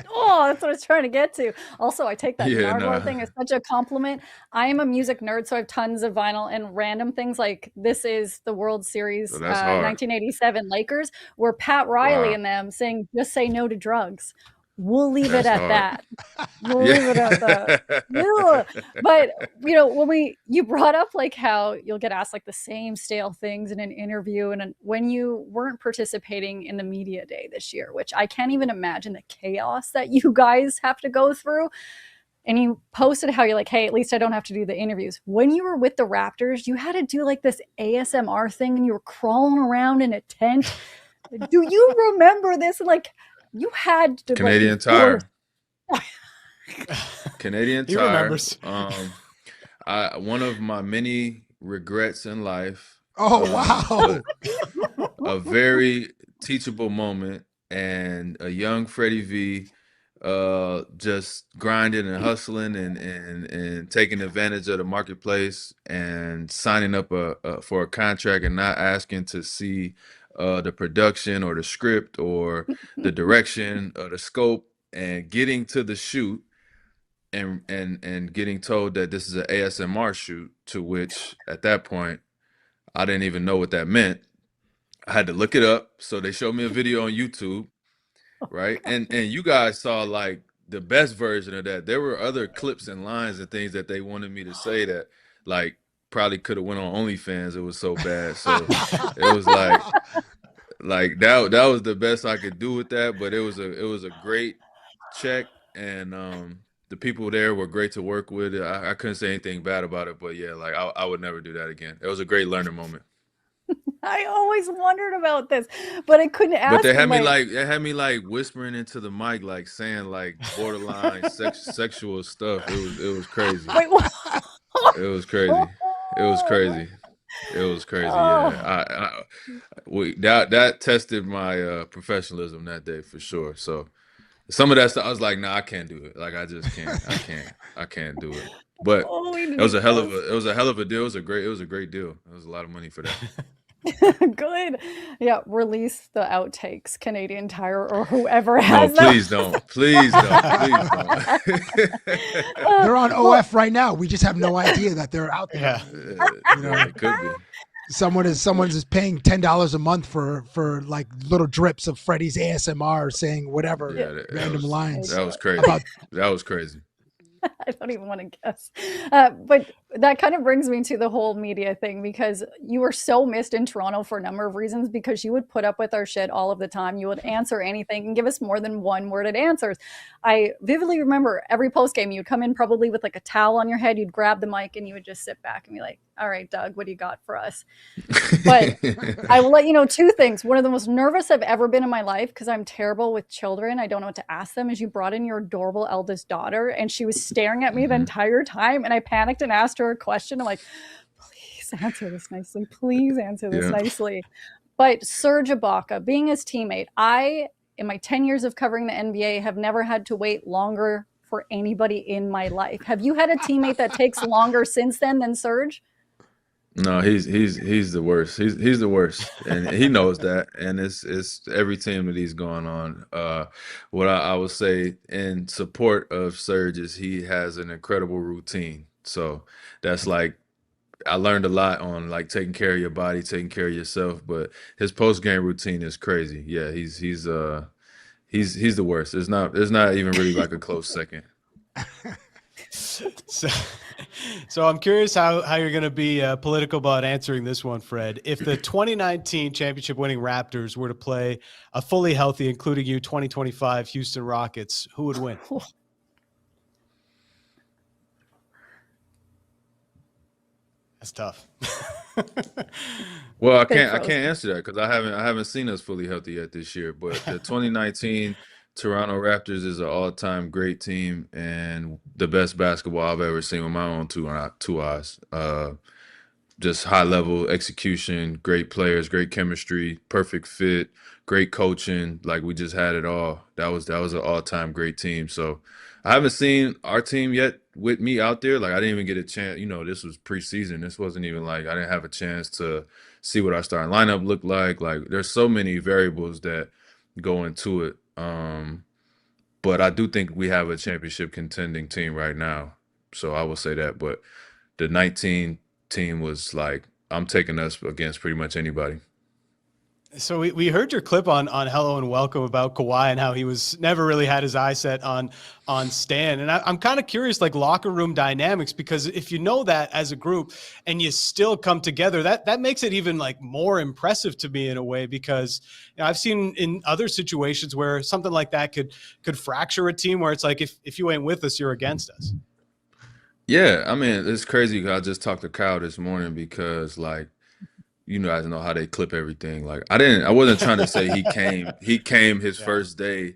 Oh, that's what I was trying to get to. Also, I take that Yeah, Nardwuar nah. thing as such a compliment. I am a music nerd, so I have tons of vinyl and random things like this is the World Series Oh, that's hard. 1987 Lakers, where Pat Riley Wow. and them saying, just say no to drugs. We'll leave it That's at hard. that. We'll leave it at that. Yeah. But you know, when you brought up like how you'll get asked like the same stale things in an interview, and when you weren't participating in the media day this year, which I can't even imagine the chaos that you guys have to go through. And you posted how you're like, hey, at least I don't have to do the interviews. When you were with the Raptors, you had to do like this ASMR thing and you were crawling around in a tent. Do you remember this? Like, you had to Canadian Tire. Canadian He Tire. remembers. One of my many regrets in life. Oh, wow. A very teachable moment, and a young Freddie V just grinding and hustling and taking advantage of the marketplace and signing up for a contract and not asking to see the production or the script or the direction or the scope, and getting to the shoot and getting told that this is an ASMR shoot, to which at that point I didn't even know what that meant. I had to look it up. So they showed me a video on YouTube, right? And you guys saw like the best version of that. There were other clips and lines and things that they wanted me to say that like probably could have went on OnlyFans. It was so bad. So it was like that was the best I could do with that. But it was a great check, and the people there were great to work with. I couldn't say anything bad about it, but yeah, like I would never do that again. It was a great learning moment. I always wondered about this, but I couldn't ask. But they had me like whispering into the mic, like saying like borderline sexual stuff. It was crazy. Wait, what? It was crazy. It was crazy. It was crazy. Yeah, that tested my professionalism that day for sure. So some of that stuff I was like, nah, I can't do it. Like I just can't. I can't do it. But it was a hell of a deal. It was a great deal. It was a lot of money for that. Good. Yeah, release the outtakes, Canadian Tire or whoever has them. Please don't. Please don't. They're on OF right now. We just have no idea that they're out there. Yeah. You know, It could be. someone's paying $10 a month for like little drips of Freddie's ASMR saying whatever random lines. That was crazy. That was crazy. I don't even want to guess. But that kind of brings me to the whole media thing, because you were so missed in Toronto for a number of reasons, because you would put up with our shit all of the time. You would answer anything and give us more than one worded answers. I vividly remember every post game, you'd come in probably with like a towel on your head. You'd grab the mic and you would just sit back and be like, all right, Doug, what do you got for us? But I will let you know two things. One of the most nervous I've ever been in my life, because I'm terrible with children, I don't know what to ask them, is you brought in your adorable eldest daughter and she was staring at me the entire time, and I panicked and asked her a question. I'm like, please answer this nicely. Please answer this nicely. But Serge Ibaka, being his teammate, I, in my 10 years of covering the NBA, have never had to wait longer for anybody in my life. Have you had a teammate that takes longer since then than Serge? No, he's the worst. He's the worst, and he knows that. And it's every team that he's gone on. What I would say in support of Serge is he has an incredible routine. So that's like, I learned a lot on like taking care of your body, taking care of yourself. But his post game routine is crazy. Yeah, he's the worst. There's not even really like a close second. So, So I'm curious how you're going to be political about answering this one, Fred. If the 2019 championship winning Raptors were to play a fully healthy, including you, 2025 Houston Rockets, who would win? That's tough. Well, I can't answer that because I haven't seen us fully healthy yet this year. But the 2019 Toronto Raptors is an all-time great team and the best basketball I've ever seen with my own two eyes. Just high level execution, great players, great chemistry, perfect fit, great coaching. Like we just had it all. That was an all-time great team. So I haven't seen our team yet with me out there. Like I didn't even get a chance. This was preseason. This wasn't even like I didn't have a chance to see what our starting lineup looked like. Like there's so many variables that go into it. But I do think we have a championship contending team right now. So I will say that. But the 19 team was like, I'm taking us against pretty much anybody. So we heard your clip on Hello and Welcome about Kawhi and how he was never really had his eye set on Stan. And I'm kind of curious, like locker room dynamics, because if you know that as a group and you still come together, that makes it even like more impressive to me in a way, because I've seen in other situations where something like that could fracture a team where it's like, if you ain't with us, you're against us. Yeah, I mean, it's crazy. I just talked to Kyle this morning because like, you guys know how they clip everything. Like I wasn't trying to say he came his first day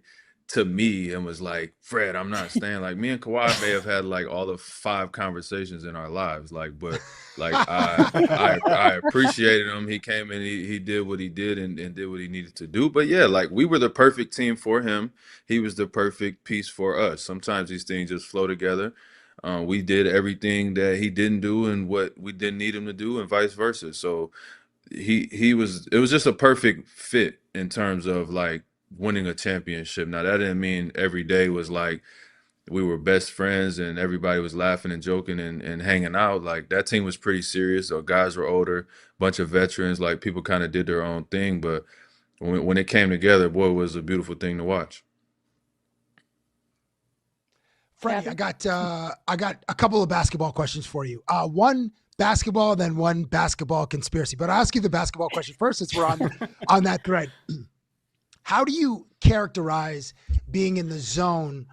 to me and was like, Fred, I'm not staying. Like me and Kawhi may have had like all the 5 conversations in our lives. Like, but like I appreciated him. He came and he did what he did and did what he needed to do. But yeah, like we were the perfect team for him. He was the perfect piece for us. Sometimes these things just flow together. We did everything that he didn't do and what we didn't need him to do and vice versa. So it was just a perfect fit in terms of like winning a championship. Now that didn't mean every day was like we were best friends and everybody was laughing and joking and hanging out. Like that team was pretty serious. So guys were older, bunch of veterans, like people kind of did their own thing. But when it came together, boy, it was a beautiful thing to watch. Freddie, I got a couple of basketball questions for you. One basketball, then one basketball conspiracy. But I'll ask you the basketball question first, since we're on that thread. How do you characterize being in the zone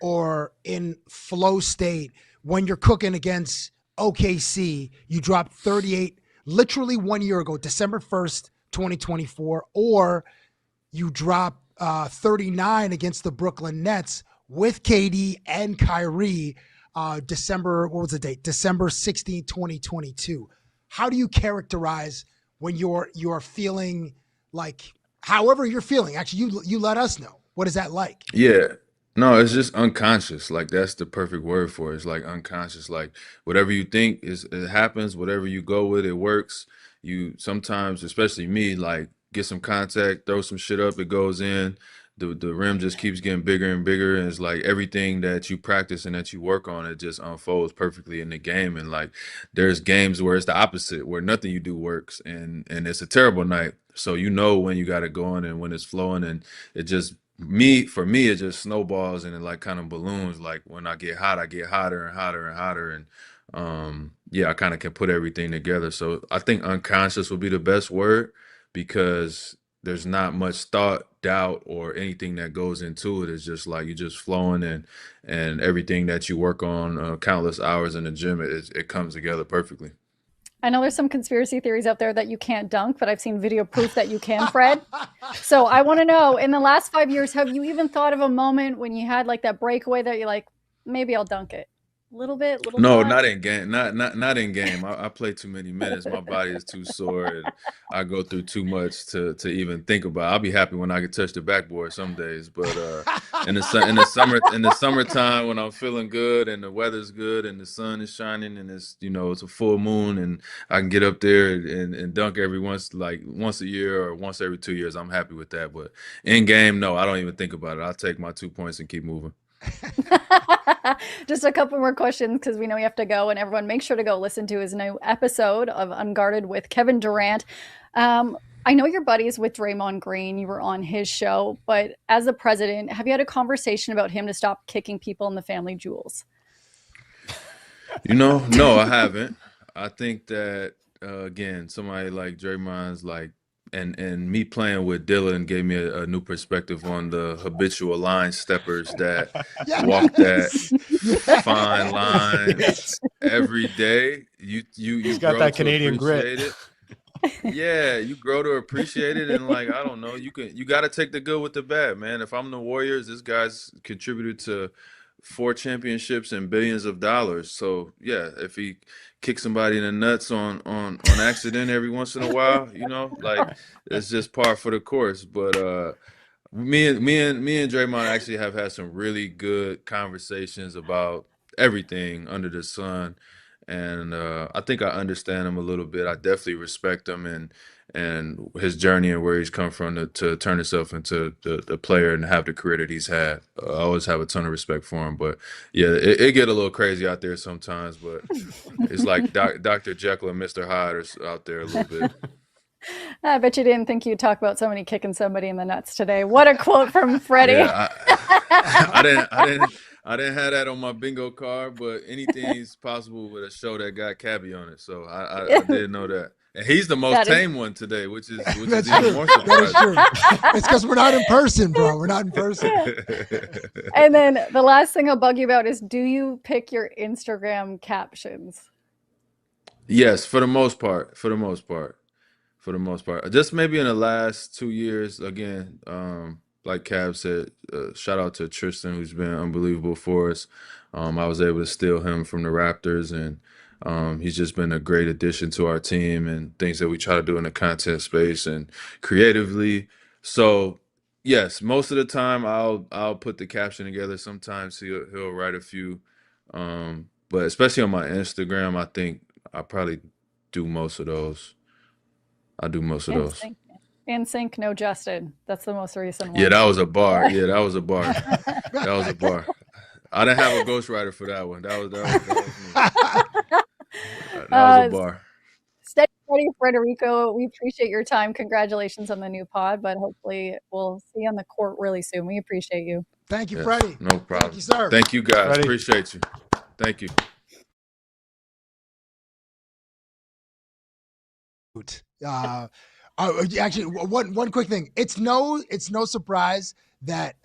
or in flow state when you're cooking against OKC? You dropped 38 literally 1 year ago, December 1st, 2024, or you drop 39 against the Brooklyn Nets with KD and Kyrie, December 16, 2022. How do you characterize when you're feeling like, however you're feeling? Actually, you let us know. What is that like? Yeah. No, it's just unconscious. Like that's the perfect word for it. It's like unconscious. Like whatever you think it happens, whatever you go with, it works. You sometimes, especially me, like get some contact, throw some shit up, it goes in. The rim just keeps getting bigger and bigger, and it's like everything that you practice and that you work on, it just unfolds perfectly in the game. And like there's games where it's the opposite, where nothing you do works, and it's a terrible night. So when you got it going and when it's flowing, and it just for me it just snowballs and it like kind of balloons. Like when I get hot, I get hotter and hotter and hotter, and yeah, I kind of can put everything together. So I think unconscious would be the best word, because there's not much thought, doubt, or anything that goes into it. It's just like you're just flowing, and everything that you work on countless hours in the gym, it comes together perfectly. I know there's some conspiracy theories out there that you can't dunk, but I've seen video proof that you can, Fred. So I want to know, in the last 5 years, have you even thought of a moment when you had like that breakaway that you're like, maybe I'll dunk it? A little bit, No, thought? not in game. Not in game. I play too many minutes. My body is too sore, and I go through too much to even think about. I'll be happy when I can touch the backboard some days, but in the summertime when I'm feeling good and the weather's good and the sun is shining and it's a full moon and I can get up there and dunk once a year or once every 2 years, I'm happy with that. But in game, no, I don't even think about it. I'll take my 2 points and keep moving. Just a couple more questions because we know you have to go, and everyone make sure to go listen to his new episode of Unguarded with Kevin Durant. I know you're buddies with Draymond Green. You were on his show, but as the president, have you had a conversation about him to stop kicking people in the family jewels? No, I haven't. I think that again, somebody like Draymond's like, and me playing with Dylan gave me a new perspective on the habitual line steppers that walk that fine line every day. You got grow that to Canadian grit. appreciate it. Yeah, you grow to appreciate it, and like I don't know, you got to take the good with the bad, man. If I'm the Warriors, this guy's contributed to 4 championships and billions of dollars. So yeah, if he kicks somebody in the nuts on accident every once in a while, like it's just par for the course. But me and Draymond actually have had some really good conversations about everything under the sun. And I think I understand him a little bit. I definitely respect him and his journey and where he's come from to turn himself into the player and have the career that he's had. I always have a ton of respect for him. But yeah, it get a little crazy out there sometimes. But it's like Dr. Jekyll and Mr. Hyde are out there a little bit. I bet you didn't think you'd talk about somebody kicking somebody in the nuts today. What a quote from Freddie. Yeah, I didn't have that on my bingo card, but anything's possible with a show that got Cabbie on it. So I did know that. And he's the most tame one today, which is That's even true. more That is surprising. true. It's because we're not in person, bro. We're not in person. And then the last thing I'll bug you about is, do you pick your Instagram captions? Yes, for the most part. Just maybe in the last 2 years, again, like Cab said, shout out to Tristan, who's been unbelievable for us. I was able to steal him from the Raptors, and he's just been a great addition to our team and things that we try to do in the content space and creatively. So yes, most of the time I'll put the caption together. Sometimes he'll write a few, but especially on my Instagram, I think I probably do most of those. I do most of those. In sync, no Justin. That's the most recent one. Yeah, that was a bar. That was a bar. I didn't have a ghostwriter for that one. That was me. That was a bar. Steady Freddie Frederico, we appreciate your time. Congratulations on the new pod, but hopefully we'll see you on the court really soon. We appreciate you. Thank you, Freddie. No problem. Thank you, sir. Thank you, guys. Freddie. Appreciate you. Thank you. Actually, one quick thing. It's no surprise that,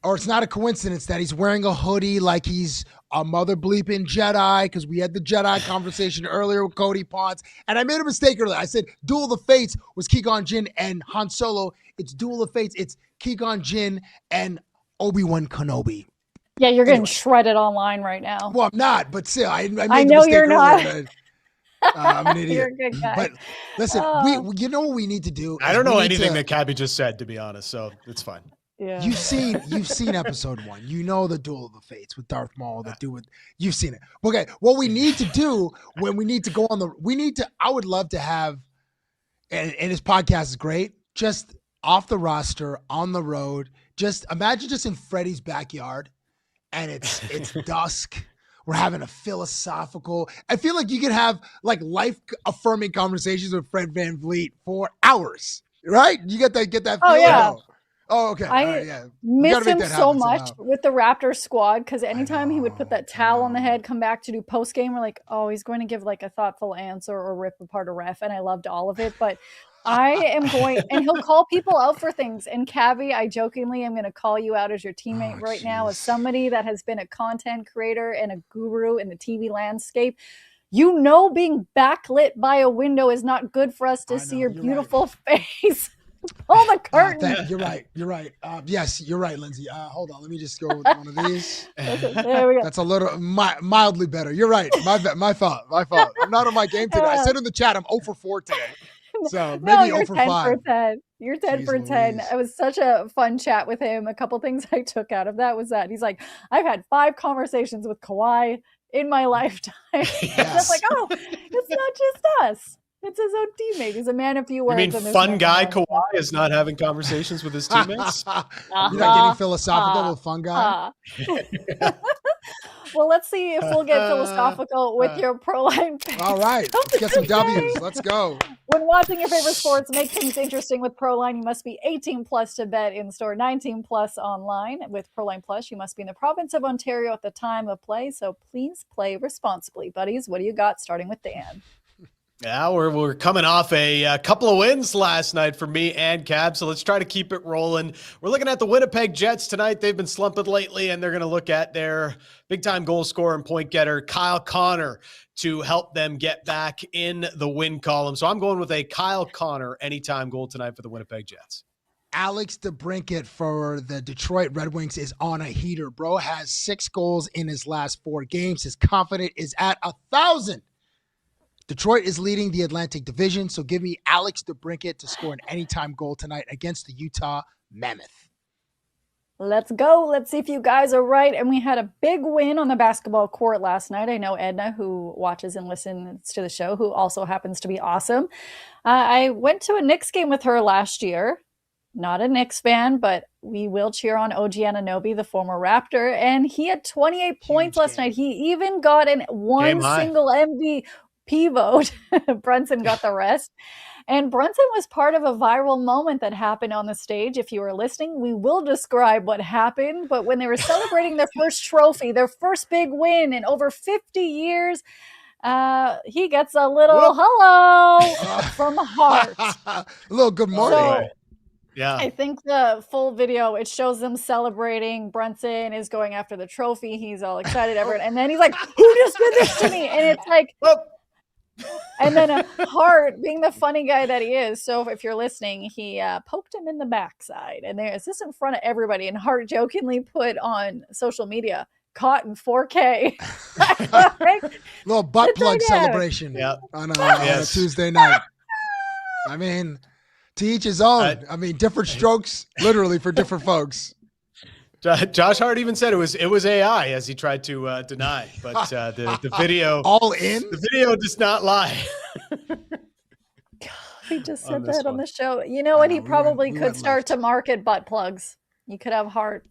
or it's not a coincidence that he's wearing a hoodie like he's a mother bleeping Jedi, because we had the Jedi conversation earlier with Cody Ponce, and I made a mistake earlier. I said Duel of the Fates was Qui-Gon Jinn and Han Solo. It's Duel of the Fates. It's Qui-Gon Jinn and Obi-Wan Kenobi. Yeah, you're getting shredded online right now. Well, I'm not, but still, I made I the know mistake you're not. earlier. I'm an idiot. You're a good guy. But listen, you know what we need to do? I don't know anything that Cabbie just said, to be honest, so it's fine. Yeah. You've seen episode 1. You know the Duel of the Fates with Darth Maul. You've seen it. Okay, what we need to do when we need to go on I would love to have, and his podcast is great, just off the roster, on the road. Just imagine just in Freddie's backyard, and it's dusk. We're having a philosophical. I feel like you could have like life-affirming conversations with Fred VanVleet for hours, right? You get that. Oh, yeah. Oh, okay. I miss him so much with the Raptors squad, because anytime he would put that towel on the head, come back to do post game, we're like, oh, he's going to give like a thoughtful answer or rip apart a ref, and I loved all of it. But I am going, and he'll call people out for things. And Cabbie, I jokingly am going to call you out as your teammate now, as somebody that has been a content creator and a guru in the TV landscape. You know, being backlit by a window is not good for us to see your beautiful face. Pull the curtain. You're right. Yes, you're right, Lindsay. Hold on. Let me just go with one of these. There we go. That's a little mildly better. You're right. My fault. I'm not on my game today. I said in the chat I'm 0 for 4 today. So maybe 0 for 5. 10. You're 10 for 10. It was such a fun chat with him. A couple things I took out of that was that he's like, I've had 5 conversations with Kawhi in my lifetime. Yes. And it's like, oh, it's not just us. It's his own teammate. He's a man of few words. You mean fun guy Kawhi is not having conversations with his teammates? You're not getting philosophical with fun guy? Well, let's see if we'll get philosophical with your pro line picks. All right. Let's get some W's. Let's go. When watching your favorite sports, make things interesting with ProLine. You must be 18 plus to bet in store, 19 plus online. With ProLine Plus, you must be in the province of Ontario at the time of play. So please play responsibly. Buddies, what do you got? Starting with Dan. Yeah, we're coming off a couple of wins last night for me and Cab, so let's try to keep it rolling. We're looking at the Winnipeg Jets tonight. They've been slumping lately, and they're going to look at their big-time goal scorer and point getter, Kyle Connor, to help them get back in the win column. So I'm going with a Kyle Connor anytime goal tonight for the Winnipeg Jets. Alex DeBrincat for the Detroit Red Wings is on a heater. Bro has 6 goals in his last 4 games. His confidence is at 1,000. Detroit is leading the Atlantic Division, so give me Alex DeBrincat to score an anytime goal tonight against the Utah Mammoth. Let's go. Let's see if you guys are right. And we had a big win on the basketball court last night. I know Edna, who watches and listens to the show, who also happens to be awesome. I went to a Knicks game with her last year. Not a Knicks fan, but we will cheer on OG Anunoby, the former Raptor. And he had 28 points last night. He even got one single MVP vote. Brunson got the rest. And Brunson was part of a viral moment that happened on the stage. If you were listening, we will describe what happened. But when they were celebrating their first trophy, their first big win in over 50 years, he gets a little hello from Hart. A little good morning. So, yeah. I think the full video, it shows them celebrating. Brunson is going after the trophy. He's all excited. And then he's like, who just did this to me? And it's like, and then Hart, being the funny guy that he is, so if you're listening, he poked him in the backside. And there's this in front of everybody. And Hart jokingly put on social media, caught in 4K. Little butt plug celebration on a Tuesday night. I mean, to each his own. I mean, different strokes, literally, for different folks. Josh Hart even said it was AI, as he tried to deny, but the video the video does not lie. He just said that on the show. You know what? He probably could start to market butt plugs. You could have Hart,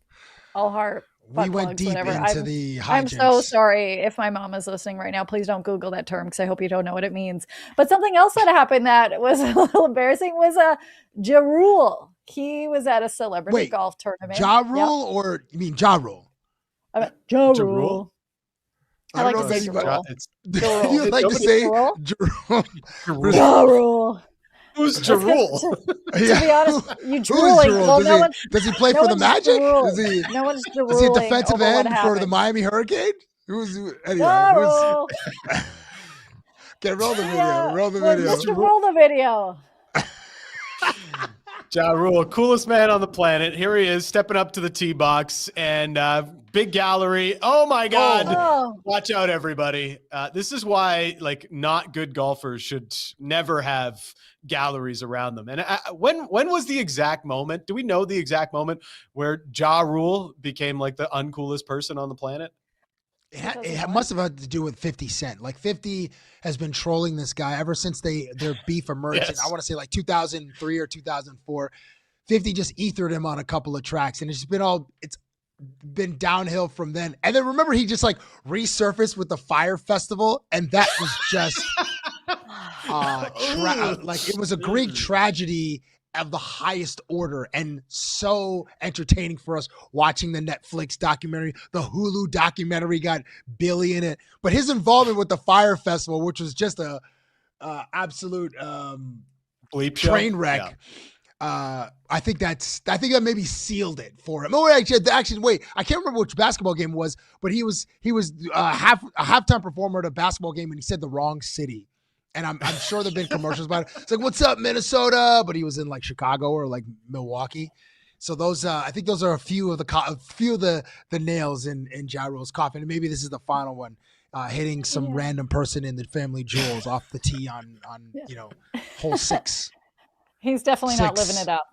all Hart. We went plugs, deep whatever. into the hijinks. I'm so sorry if my mom is listening right now. Please don't Google that term because I hope you don't know what it means. But something else that happened that was a little embarrassing was Ja Rule. He was at a celebrity golf tournament. Ja Rule or you mean Ja Rule? Ja Rule. I like to say Ja Rule. You like to say Ja Rule. Who's Ja Rule? To be honest, you drooling. Well, does he play for the Magic? No one's drooling. Is he a defensive end for the Miami Hurricane? Anyway, okay, roll the video. Roll the video. Just roll the video. Ja Rule, coolest man on the planet. Here he is stepping up to the tee box and big gallery. Oh my God. Oh. Watch out, everybody. This is why not good golfers should never have galleries around them. And when was the exact moment? Do we know the exact moment where Ja Rule became the uncoolest person on the planet? It must have had to do with 50 Cent. 50 has been trolling this guy ever since their beef emerged. Yes. I want to say 2003 or 2004. 50 just ethered him on a couple of tracks, and it's been downhill from then. And then remember, he just resurfaced with the Fire Festival, and that was just it was a Greek tragedy of the highest order, and so entertaining for us watching the Netflix documentary. The Hulu documentary got Billy in it, but his involvement with the Fire Festival, which was just a absolute train wreck. Yeah. I think that maybe sealed it for him. Oh, actually, wait, I can't remember which basketball game it was, but he was a halftime performer at a basketball game, and he said the wrong city. And I'm sure there've been commercials about it. It's what's up, Minnesota? But he was in Chicago or Milwaukee. So those, I think those are a few of the nails in Ja Rule's coffin. And maybe this is the final one, hitting some random person in the family jewels off the tee on hole 6. He's definitely not living it up.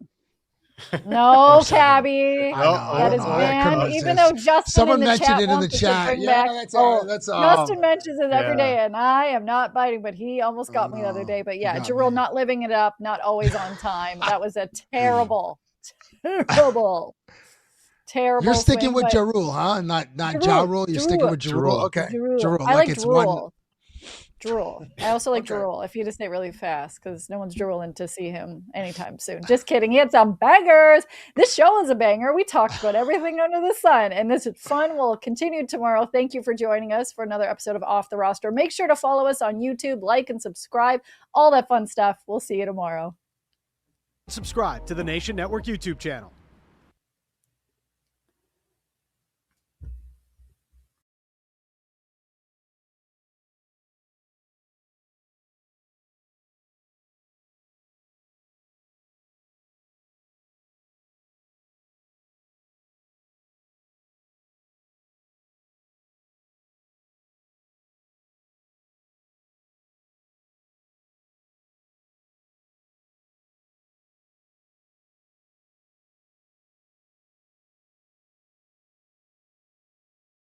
No, Cabbie. That is banned. Even though Justin mentioned it in the chat. Justin mentions it every day, and I am not biting, but he almost got me the other day. But Ja Rule not living it up, not always on time. That was a terrible. You're sticking with Ja Rule, huh? Not Ja Rule. You're sticking with Ja Rule. Okay. Ja Rule. I like Rule. Drool. I also like drool, if you just say it really fast, because no one's drooling to see him anytime soon. Just kidding. He had some bangers. This show is a banger. We talked about everything under the sun, and this fun will continue tomorrow. Thank you for joining us for another episode of Off the Roster. Make sure to follow us on YouTube, like and subscribe, all that fun stuff. We'll see you tomorrow. Subscribe to the Nation Network YouTube channel.